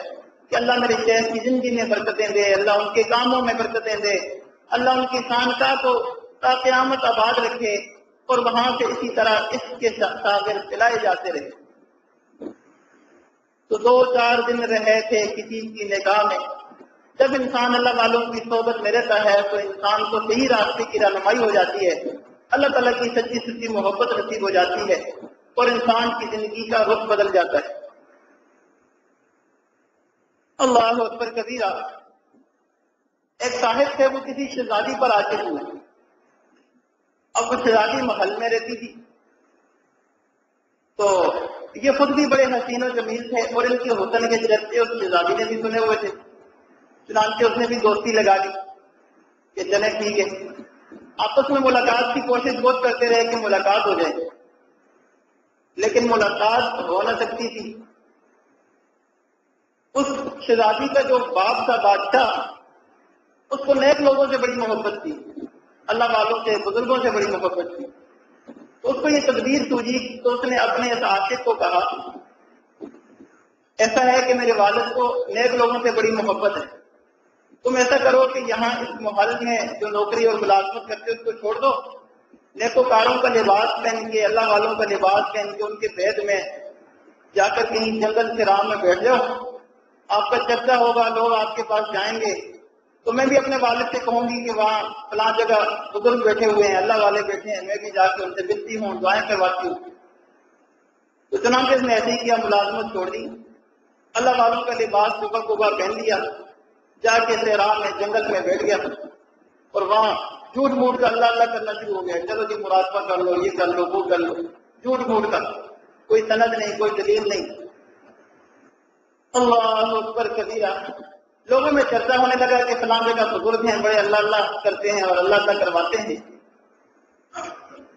کہ اللہ میرے شیخ کی زندگی میں برکتیں دے، اللہ ان کے کاموں میں برکتیں دے، اللہ ان کی خانقاہ کو تا قیامت آباد رکھے اور وہاں سے اسی طرح اس کے ساغر پلائے جاتے رہے. تو 2-4 دن رہے تھے کسی کی نگاہ میں. جب انسان اللہ والوں کی صحبت میں رہتا ہے تو انسان کو صحیح راستے کی رہنمائی ہو جاتی ہے، اللہ تعالیٰ کی سچی محبت نصیب ہو جاتی ہے اور انسان کی زندگی کا رخ بدل جاتا ہے. اللہ اکبر کبیرہ. ایک صاحب تھے، وہ کسی شہزادی پر عاشق ہوئے. اب وہ شہزادی محل میں رہتی تھی تو یہ خود بھی بڑے حسین و جمیل تھے اور ان کے حسن کے چرچے اس شہزادی نے بھی سنے ہوئے تھے. چنانچہ اس نے بھی دوستی لگا لی کہ چلیں ٹھیک ہے. آپس میں ملاقات کی کوشش بہت کرتے رہے کہ ملاقات ہو جائے، لیکن ملاقات ہو نہ سکتی تھی. اس شہزادی کا جو باپ تھا بادشاہ، اس کو نیک لوگوں سے بڑی محبت تھی، اللہ والوں سے بزرگوں سے بڑی محبت تھی. تو اس کو یہ تدبیر سوجی تو اس نے اپنے اس عاشق کو کہا ایسا ہے کہ میرے والد کو نیک لوگوں سے بڑی محبت ہے، تم ایسا کرو کہ یہاں اس محل میں جو نوکری اور ملازمت کرتے اس کو چھوڑ دو، نیکوکاروں کا لباس پہن کے، اللہ والوں کا لباس پہن کے ان کے بیت میں جا کر کہیں جنگل سے رام میں بیٹھ جاؤ. آپ کا چرچا ہوگا، لوگ آپ کے پاس جائیں گے. تو میں بھی اپنے والد سے کہوں گی کہ وہاں فلاں جگہ بزرگ بیٹھے ہوئے ہیں، اللہ والے بیٹھے ہیں، میں بھی جا کے ان سے ملتی ہوں، دعائیں کرواتی ہوں. تو چنانچہ اس نے ایسے ہی کیا، ملازمت چھوڑ دی، اللہ والوں کا لباس صبح پہن لیا، جا کے صحرا میں جنگل میں بیٹھ گیا اور وہاں جھوٹ موٹ کا اللہ اللہ کرنا شروع ہو گیا، چلو جی مراقبہ کر لو، یہ کر لو، وہ کر لو، جھوٹ موٹ کا کوئی سند نہیں، کوئی دلیل نہیں۔ اللہ اکبر کبیرہ، لوگوں میں چرچا ہونے لگا کہ فلاں جگہ بزرگ ہیں، بڑے اللہ اللہ کرتے ہیں اور اللہ اللہ کرواتے ہیں،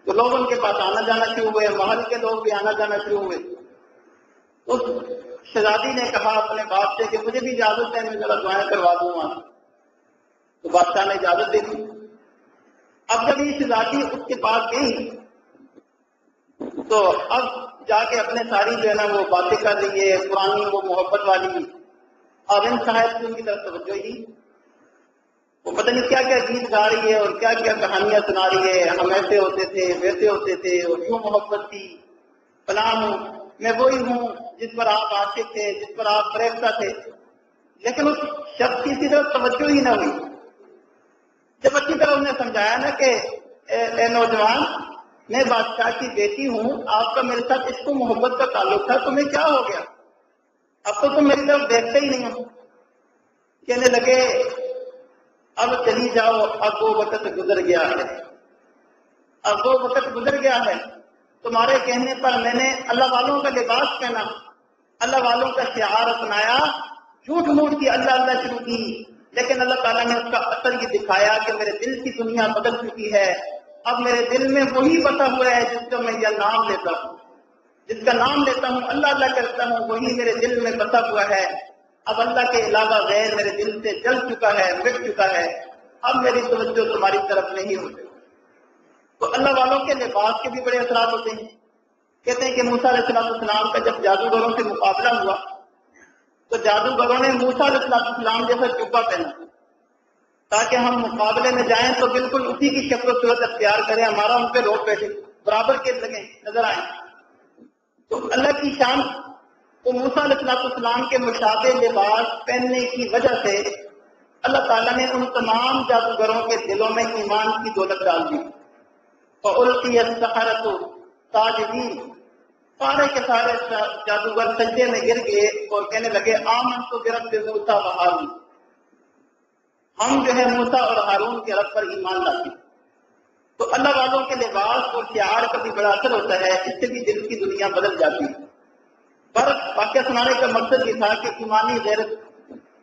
تو لوگ ان کے پاس آنا جانا شروع ہوئے، محل کے لوگ بھی آنا جانا شروع ہوئے۔ اس شہزادی نے کہا اپنے باپ سے کہ مجھے بھی اجازت ہے، میں ذرا دعائیں کروا دوں وہاں، تو بادشاہ نے اجازت دے دی۔ اب جب یہ شہزادی اس کے پاس گئی تو اب جا کے اپنے ساری جو ہے نا وہ باتیں کر رہی ہے پرانی وہ محبت والی، اور ان صاحب سے ان کی طرف توجہ ہی، وہ پتہ نہیں کیا کیا گیت گا رہی ہے اور کیا کیا کہانیاں سنا رہی ہے، ہم ایسے ہوتے تھے ویسے ہوتے تھے اور یوں محبت تھی، فلاں ہوں، میں وہی ہوں جس پر آپ عاشق تھے، جس پر آپ فریفتہ تھے، لیکن اس شخص کی کسی طرف توجہ ہی نہ ہوئی۔ جب اچھی طرح انہیں سمجھایا نا کہ اے نوجوان، میں بادشاہ کی بیٹی ہوں، آپ کا میرے ساتھ عشق و محبت کا تعلق تھا، تمہیں کیا ہو گیا؟ اب تو تم میری طرف دیکھتے ہی نہیں ہو۔ کہنے لگے اب چلی جاؤ، اب وہ وقت گزر گیا ہے، اب وہ وقت گزر گیا ہے، تمہارے کہنے پر میں نے اللہ والوں کا لباس پہنا، اللہ والوں کا شعار اپنایا، جھوٹ موٹ کی اللہ اللہ شروع کی، لیکن اللہ تعالیٰ نے اس کا اثر یہ دکھایا کہ میرے دل کی دنیا بدل چکی ہے، اب میرے دل میں وہی بسا ہوا ہے جس کا میں یہ نام لیتا ہوں، جس کا نام لیتا ہوں، اللہ اللہ کرتا ہوں، وہی میرے دل میں بسا ہوا ہے، اب اللہ کے علاوہ غیر میرے دل سے جل چکا ہے، مٹ چکا ہے، اب میری توجہ تمہاری طرف نہیں ہوتی۔ تو اللہ والوں کے لباس کے بھی بڑے اثرات ہوتے ہیں۔ کہتے ہیں کہ موسیٰ علیہ السلام کا جب جادوگروں سے مقابلہ ہوا تو جادوگروں نے موسیٰ علیہ السلام جیسا جبہ پہنا تاکہ ہم مقابلے میں جائیں تو بالکل اسی کی شکل و صورت اختیار کریں، ہمارا ان پہ روپ بیٹھے، برابر کے لگیں، نظر آئیں۔ تو اللہ کی شان تو موسیٰ علیہ السلام کے مشابہ لباس پہننے کی وجہ سے اللہ تعالیٰ نے ان تمام جادوگروں کے دلوں میں ایمان کی دولت ڈال دی۔ فَأُلْقِيَ السَّحَرَةُ ساجدین، سارے کے سارے جادوگر سجدے میں گر گئے اور کہنے لگے آمنت برب موسیٰ و ہارون، ہم جو ہے موسیٰ اور ہارون کے رب پر ایمان لاتے۔ تو اللہ والوں کے لباس اور شعار کا بھی بڑا اثر ہوتا ہے، اس سے بھی دل کی دنیا بدل جاتی ہے۔ پر واقعہ سنانے کا مقصد یہ تھا کہ ایمانی غیرت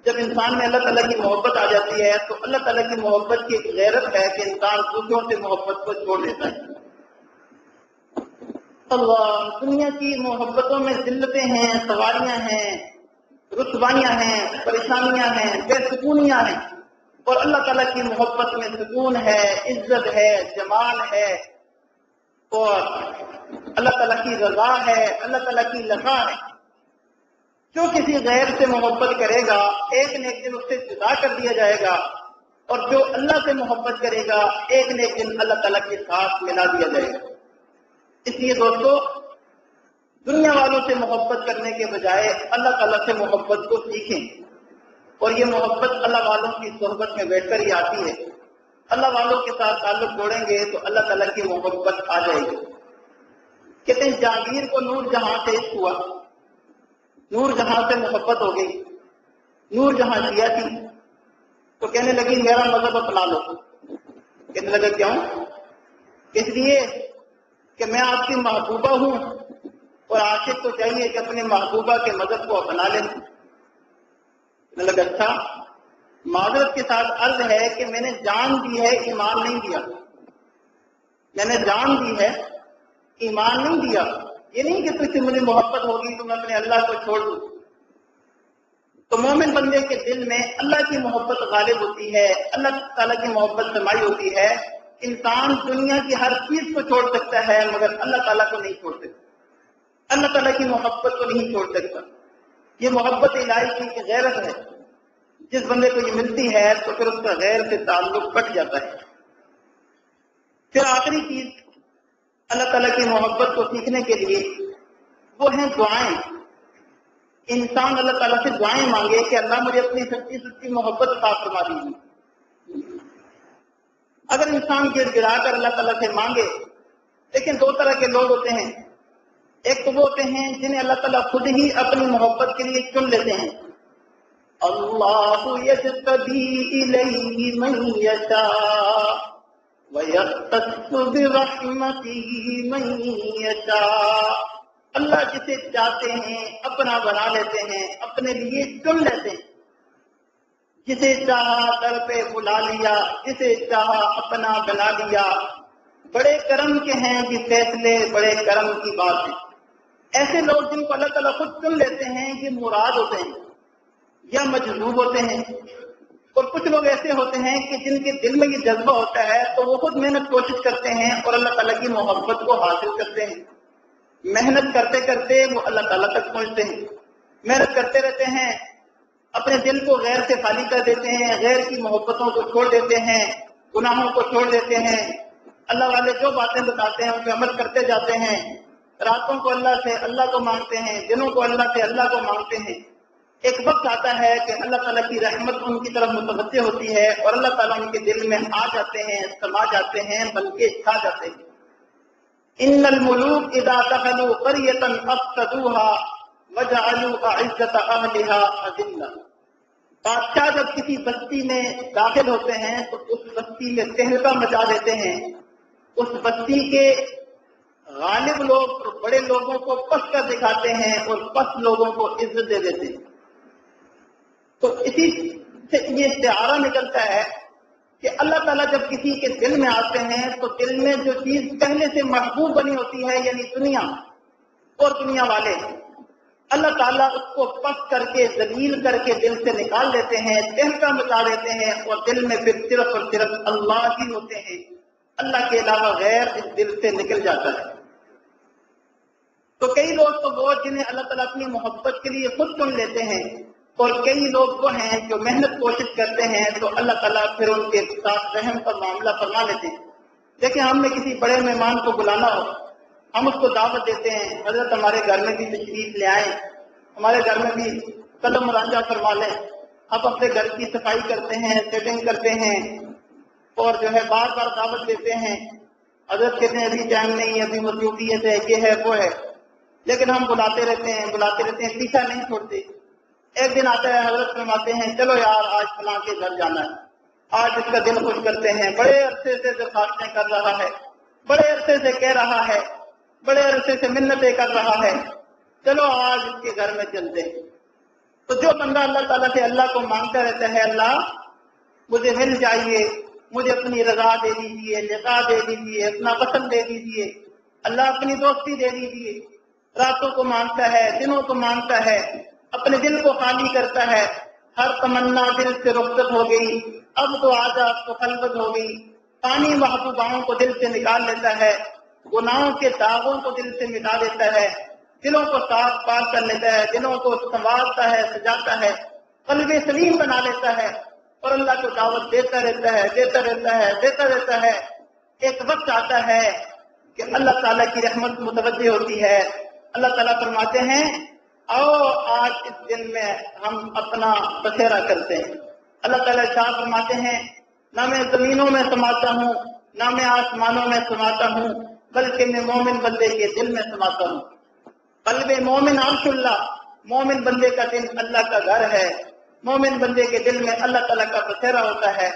جب انسان میں اللہ تعالیٰ کی محبت آ جاتی ہے تو اللہ تعالیٰ کی محبت کی ایک غیرت ہے کہ انسان دوسروں سے محبت کو چھوڑ دیتا ہے۔ اللہ، دنیا کی محبتوں میں ذلتیں ہیں، سواریاں ہیں، رسوائیاں ہیں، پریشانیاں ہیں، بے سکونیاں ہیں، اور اللہ تعالیٰ کی محبت میں سکون ہے، عزت ہے، جمال ہے، اور اللہ تعالیٰ کی رضا ہے، اللہ تعالیٰ کی لقا ہے۔ جو کسی غیر سے محبت کرے گا ایک نہ ایک دن اس سے جدا کر دیا جائے گا، اور جو اللہ سے محبت کرے گا ایک نہ ایک دن اللہ تعالیٰ کے ساتھ ملا دیا جائے گا۔ اس لیے دوستو، دنیا والوں سے محبت کرنے کے بجائے اللہ تعالیٰ سے محبت کو سیکھیں، اور یہ محبت اللہ والوں کی صحبت میں بیٹھ کر ہی آتی ہے۔ اللہ والوں کے ساتھ تعلق جوڑیں گے تو اللہ تعالیٰ کی محبت آ جائے گی۔ کہتے ہیں جہانگیر کو نور جہاں سے عشق ہوا، نور جہاں سے محبت ہو گئی، نور جہاں شیعہ تھی تو کہنے لگی میرا مذہب اپنا لو۔ کہنے لگا کیوں؟ اس لیے کہ میں آپ کی محبوبہ ہوں، اور عاشق کو چاہیے کہ اپنے محبوبہ کے مذہب کو اپنا لیں۔ کہنے لگا اچھا، معذرت کے ساتھ عرض ہے کہ میں نے جان دی ہے، ایمان نہیں دیا۔ میں نے جان دی ہے، ایمان نہیں دیا۔ یہ نہیں کہ تجھ سے مجھے محبت ہوگی تو میں اپنے اللہ کو چھوڑ دوں۔ تو مومن بندے کے دل میں اللہ کی محبت غالب ہوتی ہے، اللہ تعالیٰ کی محبت سمائی ہوتی ہے۔ انسان دنیا کی ہر چیز کو چھوڑ سکتا ہے مگر اللہ تعالیٰ کو نہیں چھوڑ سکتا، اللہ تعالیٰ کی محبت کو نہیں چھوڑ سکتا۔ یہ محبت الہی کی ایک غیرت ہے، جس بندے کو یہ ملتی ہے تو پھر اس کا غیر سے تعلق کٹ جاتا ہے۔ پھر آخری چیز اللہ تعالیٰ کی محبت کو سیکھنے کے لیے وہ ہیں دعائیں۔ انسان اللہ تعالیٰ سے دعائیں مانگے کہ اللہ مجھے اپنی سچی سچی محبت عطا فرما دیجیے۔ اگر انسان گر گرا کر اللہ تعالیٰ سے مانگے، لیکن دو طرح کے لوگ ہوتے ہیں، ایک تو وہ ہوتے ہیں جنہیں اللہ تعالیٰ خود ہی اپنی محبت کے لیے چن لیتے ہیں، اللہ یجتبی الیہ من یشاء وَيَخْتَصُّ بِرَحْمَتِهِ مَن يَشَاءُ، اللہ جسے چاہتے ہیں اپنا بنا لیتے ہیں، اپنے لیے چن لیتے ہیں، جسے چاہا در پہ بلا لیا، جسے چاہا اپنا بنا لیا۔ بڑے کرم کے ہیں یہ فیصلے، بڑے کرم کی بات ہے۔ ایسے لوگ جن کو اللہ تعالیٰ خود چن لیتے ہیں یہ مراد ہوتے ہیں یا مجذوب ہوتے ہیں، اور کچھ لوگ ایسے ہوتے ہیں کہ جن کے دل میں یہ جذبہ ہوتا ہے تو وہ خود محنت کوشش کرتے ہیں اور اللہ تعالیٰ کی محبت کو حاصل کرتے ہیں۔ محنت کرتے کرتے وہ اللہ تعالیٰ تک پہنچتے ہیں، محنت کرتے رہتے ہیں، اپنے دل کو غیر سے خالی کر دیتے ہیں، غیر کی محبتوں کو چھوڑ دیتے ہیں، گناہوں کو چھوڑ دیتے ہیں، اللہ والے جو باتیں بتاتے ہیں ان پہ عمل کرتے جاتے ہیں، راتوں کو اللہ سے اللہ کو مانگتے ہیں، دنوں کو اللہ سے اللہ کو مانگتے ہیں۔ ایک وقت آتا ہے کہ اللہ تعالیٰ کی رحمت ان کی طرف متوجہ ہوتی ہے اور اللہ تعالیٰ ان کے دل میں آ جاتے ہیں، سما جاتے ہیں، بلکہ چھا جاتے ہیں۔ ان الملوک اذا دخلوا قرية افسدوها وجعلوا اعزة اهلها اذلة، بادشاہ جب کسی بستی میں داخل ہوتے ہیں تو اس بستی میں تہلکہ مچا دیتے ہیں، اس بستی کے غالب لوگ اور بڑے لوگوں کو پس کر دکھاتے ہیں اور پس لوگوں کو عزت دے دیتے ہیں۔ تو اسی سے یہ استعارہ نکلتا ہے کہ اللہ تعالیٰ جب کسی کے دل میں آتے ہیں تو دل میں جو چیز پہلے سے محبوب بنی ہوتی ہے، یعنی دنیا اور دنیا والے، اللہ تعالیٰ اس کو پس کر کے ذلیل کر کے دل سے نکال دیتے ہیں، تہلکہ مچا دیتے ہیں، اور دل میں پھر صرف اور صرف اللہ ہی ہوتے ہیں، اللہ کے علاوہ غیر اس دل سے نکل جاتا ہے۔ تو کئی لوگ تو وہ جنہیں اللہ تعالیٰ اپنی محبت کے لیے خود چن لیتے ہیں، اور کئی لوگ وہ ہیں جو محنت کوشش کرتے ہیں تو اللہ تعالیٰ پھر ان کے ساتھ رحم کا معاملہ فرما لیتے ہیں۔ دیکھیں، ہم نے کسی بڑے مہمان کو بلانا ہو، ہم اس کو دعوت دیتے ہیں، حضرت ہمارے گھر میں بھی تشریف لے آئیں، ہمارے گھر میں بھی قدم مراجعہ فرما لیں، ہم اپنے گھر کی صفائی کرتے ہیں، سیٹنگ کرتے ہیں، اور جو ہے بار بار دعوت دیتے ہیں۔ حضرت کہتے ہیں ابھی ٹائم نہیں ہے، ابھی مصروفیت ہے، یہ ہے وہ ہے، لیکن ہم بلاتے رہتے ہیں، پیچھا نہیں چھوڑتے۔ ایک دن آتا ہے، حضرت فرماتے ہیں چلو یار آج فلاں کے گھر جانا ہے، آج اس کا دل خوش کرتے ہیں، بڑے عرصے سے درخواستیں کر رہا ہے، بڑے عرصے سے کہہ رہا ہے، بڑے عرصے سے منتیں کر رہا ہے، چلو آج اس کے گھر میں چلتے ہیں۔ تو جو بندہ اللہ تعالیٰ سے اللہ کو مانگتا رہتا ہے، اللہ مجھے مل جائیے، مجھے اپنی رضا دے دیجیے، لقاء دے دیجیے، اپنا پسند دے دیجیے، اللہ اپنی دوستی دے دیجیے، راتوں کو مانگتا ہے، دنوں کو مانگتا ہے، اپنے دل کو خالی کرتا ہے، ہر تمنا دل سے رخصت ہو گئی، اب تو عادت کو خلوت ہو گئی، پانی محبوباؤں کو دل سے نکال لیتا ہے، گناہوں کے داغوں کو دل سے مٹا دیتا ہے، دلوں کو صاف پاک کر لیتا ہے، دلوں کو سنوارتا ہے، سجاتا ہے، قلب سلیم بنا لیتا ہے، اور اللہ کو دعوت دیتا رہتا ہے۔ ایک وقت آتا ہے کہ اللہ تعالیٰ کی رحمت متوجہ ہوتی ہے، اللہ تعالیٰ فرماتے ہیں آؤ آج اس دن میں ہم اپنا بسیرا کرتے ہیں۔ اللہ تعالیٰ ارشاد فرماتے ہیں نہ میں زمینوں میں سماتا ہوں، نہ میں آسمانوں میں سماتا ہوں، بلکہ میں مومن بندے کے دل میں سماتا ہوں۔ قلب مومن عرش اللہ، مومن بندے کا دل اللہ کا گھر ہے، مومن بندے کے دل میں اللہ تعالیٰ کا بسیرا ہوتا ہے۔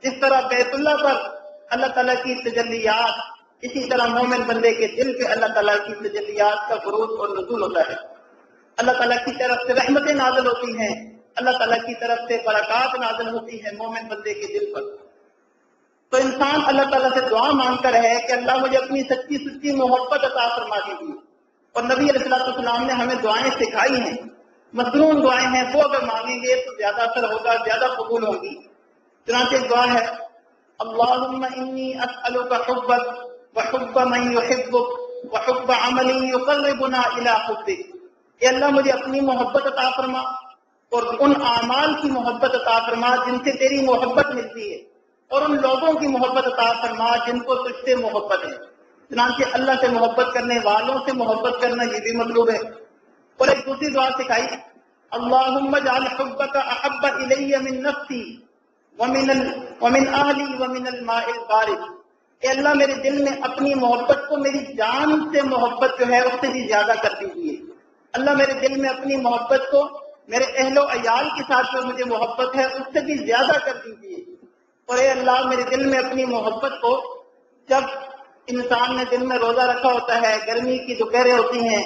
جس طرح بیت اللہ پر اللہ تعالیٰ کی تجلیات، اسی طرح مومن بندے کے دل پہ اللہ تعالیٰ کی تجلیات کا عروج اور نزول ہوتا ہے۔ اللہ تعالیٰ کی طرف سے رحمتیں نازل ہوتی ہیں، اللہ تعالیٰ کی طرف سے برکات نازل ہوتی ہے مومن بندے کے دل پر۔ تو انسان اللہ تعالیٰ سے دعا مانگ کر ہے کہ اللہ مجھے اپنی سچی محبت عطا فرما دیجیے، اور نبی علیہ السلام نے ہمیں دعائیں سکھائی ہیں، مصنون دعائیں ہیں، وہ اگر مانگیں گے تو زیادہ اثر ہوگا، زیادہ قبول ہوگی۔ چنانچہ ایک دعا ہے اللہم انی اسألک حبک وحب من یحبک وحب عمل یقربنا الی حبک، اے اللہ مجھے اپنی محبت عطا فرما اور ان اعمال کی محبت عطا فرما جن سے تیری محبت ملتی ہے، اور ان لوگوں کی محبت عطا فرما جن کو تجھ سے محبت ہے۔ چنانچہ اللہ سے محبت کرنے والوں سے محبت کرنا یہ بھی مطلوب ہے۔ اور ایک دوسری دعا سکھائی اللہم اجعل حبک احب الی من نفسی ومن اہلی ومن الماء البارد، اے اللہ میرے دل میں اپنی محبت کو میری جان سے محبت جو ہے اس سے بھی زیادہ کر دیجیے۔ اللہ میرے دل میں اپنی محبت کو میرے اہل و عیال کے ساتھ جو مجھے محبت ہے اس سے بھی زیادہ کر دیجیے۔ اور اے اللہ میرے دل میں اپنی محبت کو، جب انسان نے دل میں روزہ رکھا ہوتا ہے، گرمی کی دوپہریں ہوتی ہیں،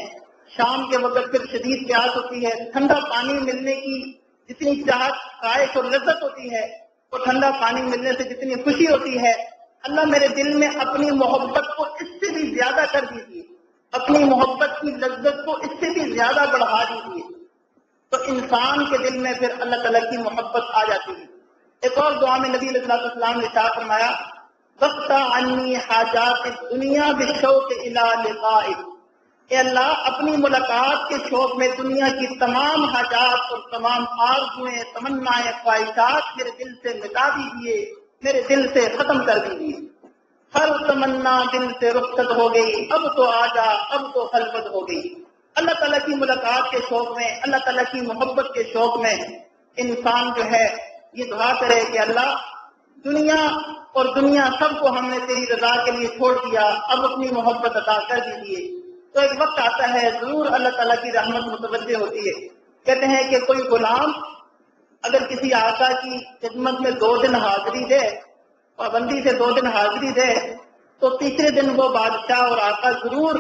شام کے وقت پھر شدید پیاس ہوتی ہے، ٹھنڈا پانی ملنے کی جتنی چاہت، خواہش اور لذت ہوتی ہے، وہ ٹھنڈا پانی ملنے سے جتنی خوشی ہوتی ہے، اللہ میرے دل میں اپنی محبت کو اس سے بھی زیادہ کر دیجیے، اپنی محبت کی لذت کو اس سے بھی زیادہ بڑھا دیجیے۔ تو انسان کے دل میں پھر اللہ تعالیٰ کی محبت آ جاتی ہے۔ ایک اور دعا میں نبی علیہ السلام نے ارشاد فرمایا، وقت عنی حاجات الدنیا بالشوق الی لقائک، اے اللہ اپنی ملاقات کے شوق میں دنیا کی تمام حاجات اور تمام آرزویں، تمنائیں، خواہشات میرے دل سے مٹا دیجیے، میرے دل سے ختم کر دیجیے۔ ہر تمنا دل سے رخصت ہو گئی، اب تو آجا، اب تو خلوت ہو گئی۔ اللہ تعالیٰ کی ملاقات کے شوق میں، اللہ تعالیٰ کی محبت کے شوق میں انسان جو ہے یہ دعا کرے کہ اللہ دنیا اور دنیا سب کو ہم نے تیری رضا کے لیے چھوڑ دیا، اب اپنی محبت عطا کر دیجیے۔ تو ایک وقت آتا ہے ضرور اللہ تعالیٰ کی رحمت متوجہ ہوتی ہے۔ کہتے ہیں کہ کوئی غلام اگر کسی آقا کی خدمت میں 2 دن حاضری دے، پابندی سے 2 دن حاضری دے، تو تیسرے دن وہ بادشاہ اور آقا ضرور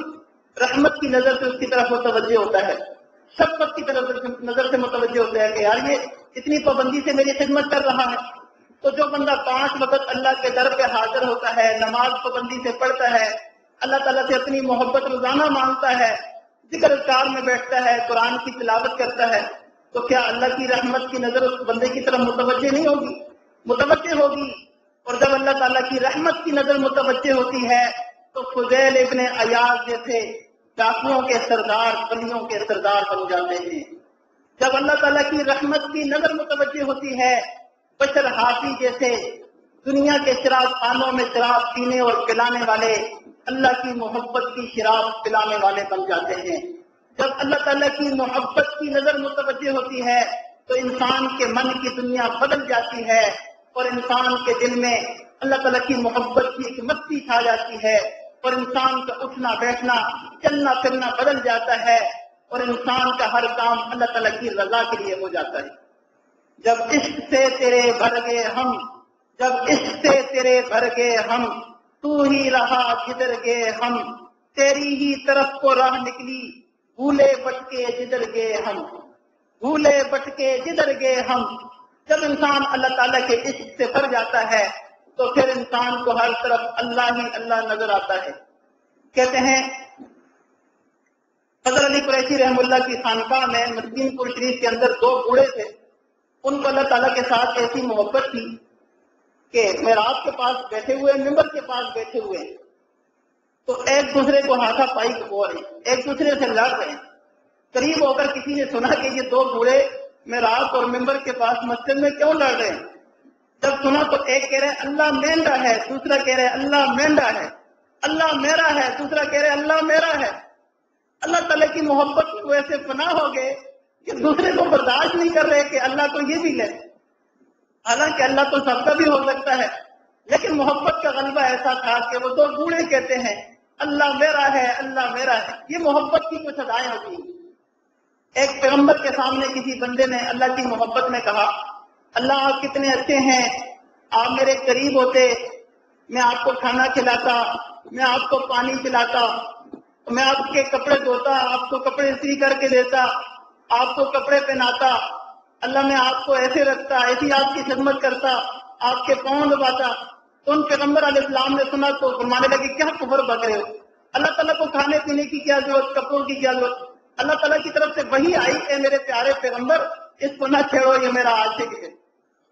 رحمت کی نظر سے اس کی طرف متوجہ ہوتا ہے، شفقت کی طرف نظر سے متوجہ ہوتا ہے کہ یار یہ اتنی پابندی سے میری خدمت کر رہا ہے۔ تو جو بندہ 5 وقت اللہ کے در پہ حاضر ہوتا ہے، نماز پابندی سے پڑھتا ہے، اللہ تعالیٰ سے اپنی محبت روزانہ مانگتا ہے، ذکر اذکار میں بیٹھتا ہے، قرآن کی تلاوت کرتا ہے، تو کیا اللہ کی رحمت کی نظر اس بندے کی طرف متوجہ نہیں ہوگی؟ متوجہ ہوگی۔ اور جب اللہ تعالیٰ کی رحمت کی نظر متوجہ ہوتی ہے تو فضیل ابن عیاض جیسے ڈاکوؤں کے سردار، بلیوں کے سردار بن جاتے ہیں۔ جب اللہ تعالیٰ کی رحمت کی نظر متوجہ ہوتی ہے، بشر حافی جیسے دنیا کے شراب خانوں میں شراب پینے اور پلانے والے اللہ کی محبت کی شراب پلانے والے بن جاتے ہیں۔ جب اللہ تعالیٰ کی محبت کی نظر متوجہ ہوتی ہے تو انسان کے من کی دنیا بدل جاتی ہے اور انسان کے دل میں اللہ تعالیٰ کی محبت کی ایک مستی چھا جاتی ہے اور انسان کا اٹھنا بیٹھنا، چلنا پھرنا بدل جاتا ہے اور انسان کا ہر کام اللہ تعالیٰ کی رضا کے لیے ہو جاتا ہے۔ جب عشق سے تیرے بھر گئے ہم، جب عشق سے تیرے بھر گئے ہم، تو ہی رہا جدھر گئے ہم، تیری ہی طرف کو راہ نکلی، بھولے بٹکے جدھر گئے ہم، بھولے بٹکے جدھر گئے ہم۔ جب انسان اللہ تعالیٰ کے عشق سے بھر جاتا ہے تو پھر انسان کو ہر طرف اللہ ہی اللہ نظر آتا ہے۔ کہتے ہیں حضرت علی قریشی رحم اللہ کی خانقاہ میں مسکین پور شریف کے اندر 2 بوڑھے تھے، ان کو اللہ تعالیٰ کے ساتھ ایسی محبت تھی کہ محراب کے پاس بیٹھے ہوئے، ممبر کے پاس بیٹھے ہوئے تو ایک دوسرے کو ہاتھا پائی ہو رہے، ایک دوسرے سے لڑ رہے ہیں۔ قریب ہو کر کسی نے سنا کہ یہ 2 بوڑھے محراب اور ممبر کے پاس مسجد میں کیوں لڑ رہے ہیں؟ جب سنا تو ایک کہہ رہے اللہ مینڈا ہے، دوسرا کہہ رہے اللہ مینڈا ہے، اللہ میرا ہے، دوسرا کہہ رہے اللہ میرا ہے۔ اللہ تعالیٰ کی محبت کو ایسے فنا ہو گئے کہ دوسرے کو برداشت نہیں کر رہے کہ اللہ کو یہ بھی لے۔ حالانکہ اللہ تو سب کا بھی ہو سکتا ہے، لیکن محبت کا غلبہ ایسا تھا کہ وہ 2 بوڑھے کہتے ہیں اللہ میرا ہے، اللہ میرا ہے۔ یہ محبت کی کچھ ادائیں ہوتی ہیں۔ ایک پیغمبر کے سامنے کسی بندے نے اللہ کی محبت میں کہا اللہ آپ کتنے اچھے ہیں، آپ میرے قریب ہوتے، میں آپ کو کھانا کھلاتا، میں آپ کو پانی پلاتا، میں آپ کے کپڑے دھوتا، آپ کو کپڑے استری کر کے دیتا، آپ کو کپڑے پہناتا، اللہ میں آپ کو ایسے رکھتا، ایسی آپ کی خدمت کرتا، آپ کے پاؤں دباتا۔ تو ان پیغمبر علیہ السلام نے سنا تو فرمانے لگے کیا کفر بک رہے ہو، اللہ تعالیٰ کو کھانے پینے کی کیا ضرورت، کپڑوں کی کیا ضرورت؟ اللہ تعالیٰ کی طرف سے وحی آئی اے میرے پیارے پیغمبر اس کو نہ چھیڑو، یہ میرا عاشق ہے،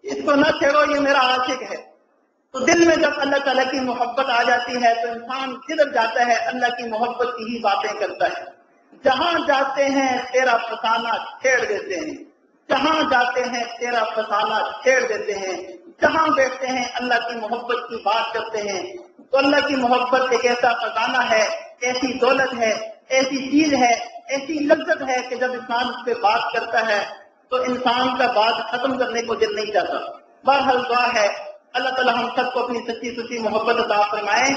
اس کو نہ چھیڑو، یہ میرا عاشق ہے۔ تو دل میں جب اللہ تعالیٰ کی محبت آ جاتی ہے تو انسان جدھر جاتا ہے اللہ کی محبت کی ہی باتیں کرتا ہے۔ جہاں جاتے ہیں تیرا فسانہ چھیڑ دیتے ہیں، جہاں جاتے ہیں تیرا فسانہ چھیڑ دیتے ہیں، جہاں بیٹھتے ہیں اللہ کی محبت کی بات کرتے ہیں۔ تو اللہ کی محبت ایک ایسا خزانہ ہے، ایسی دولت ہے، ایسی چیز ہے، ایسی لذت ہے کہ جب انسان اس پہ بات کرتا ہے تو انسان کا بات ختم کرنے کو دل نہیں چاہتا۔ بہرحال دعا ہے اللہ تعالی ہم سب کو اپنی سچی سچی محبت عطا فرمائے۔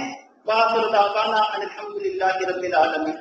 وآخر دعوانا ان الحمد للہ رب العالمین۔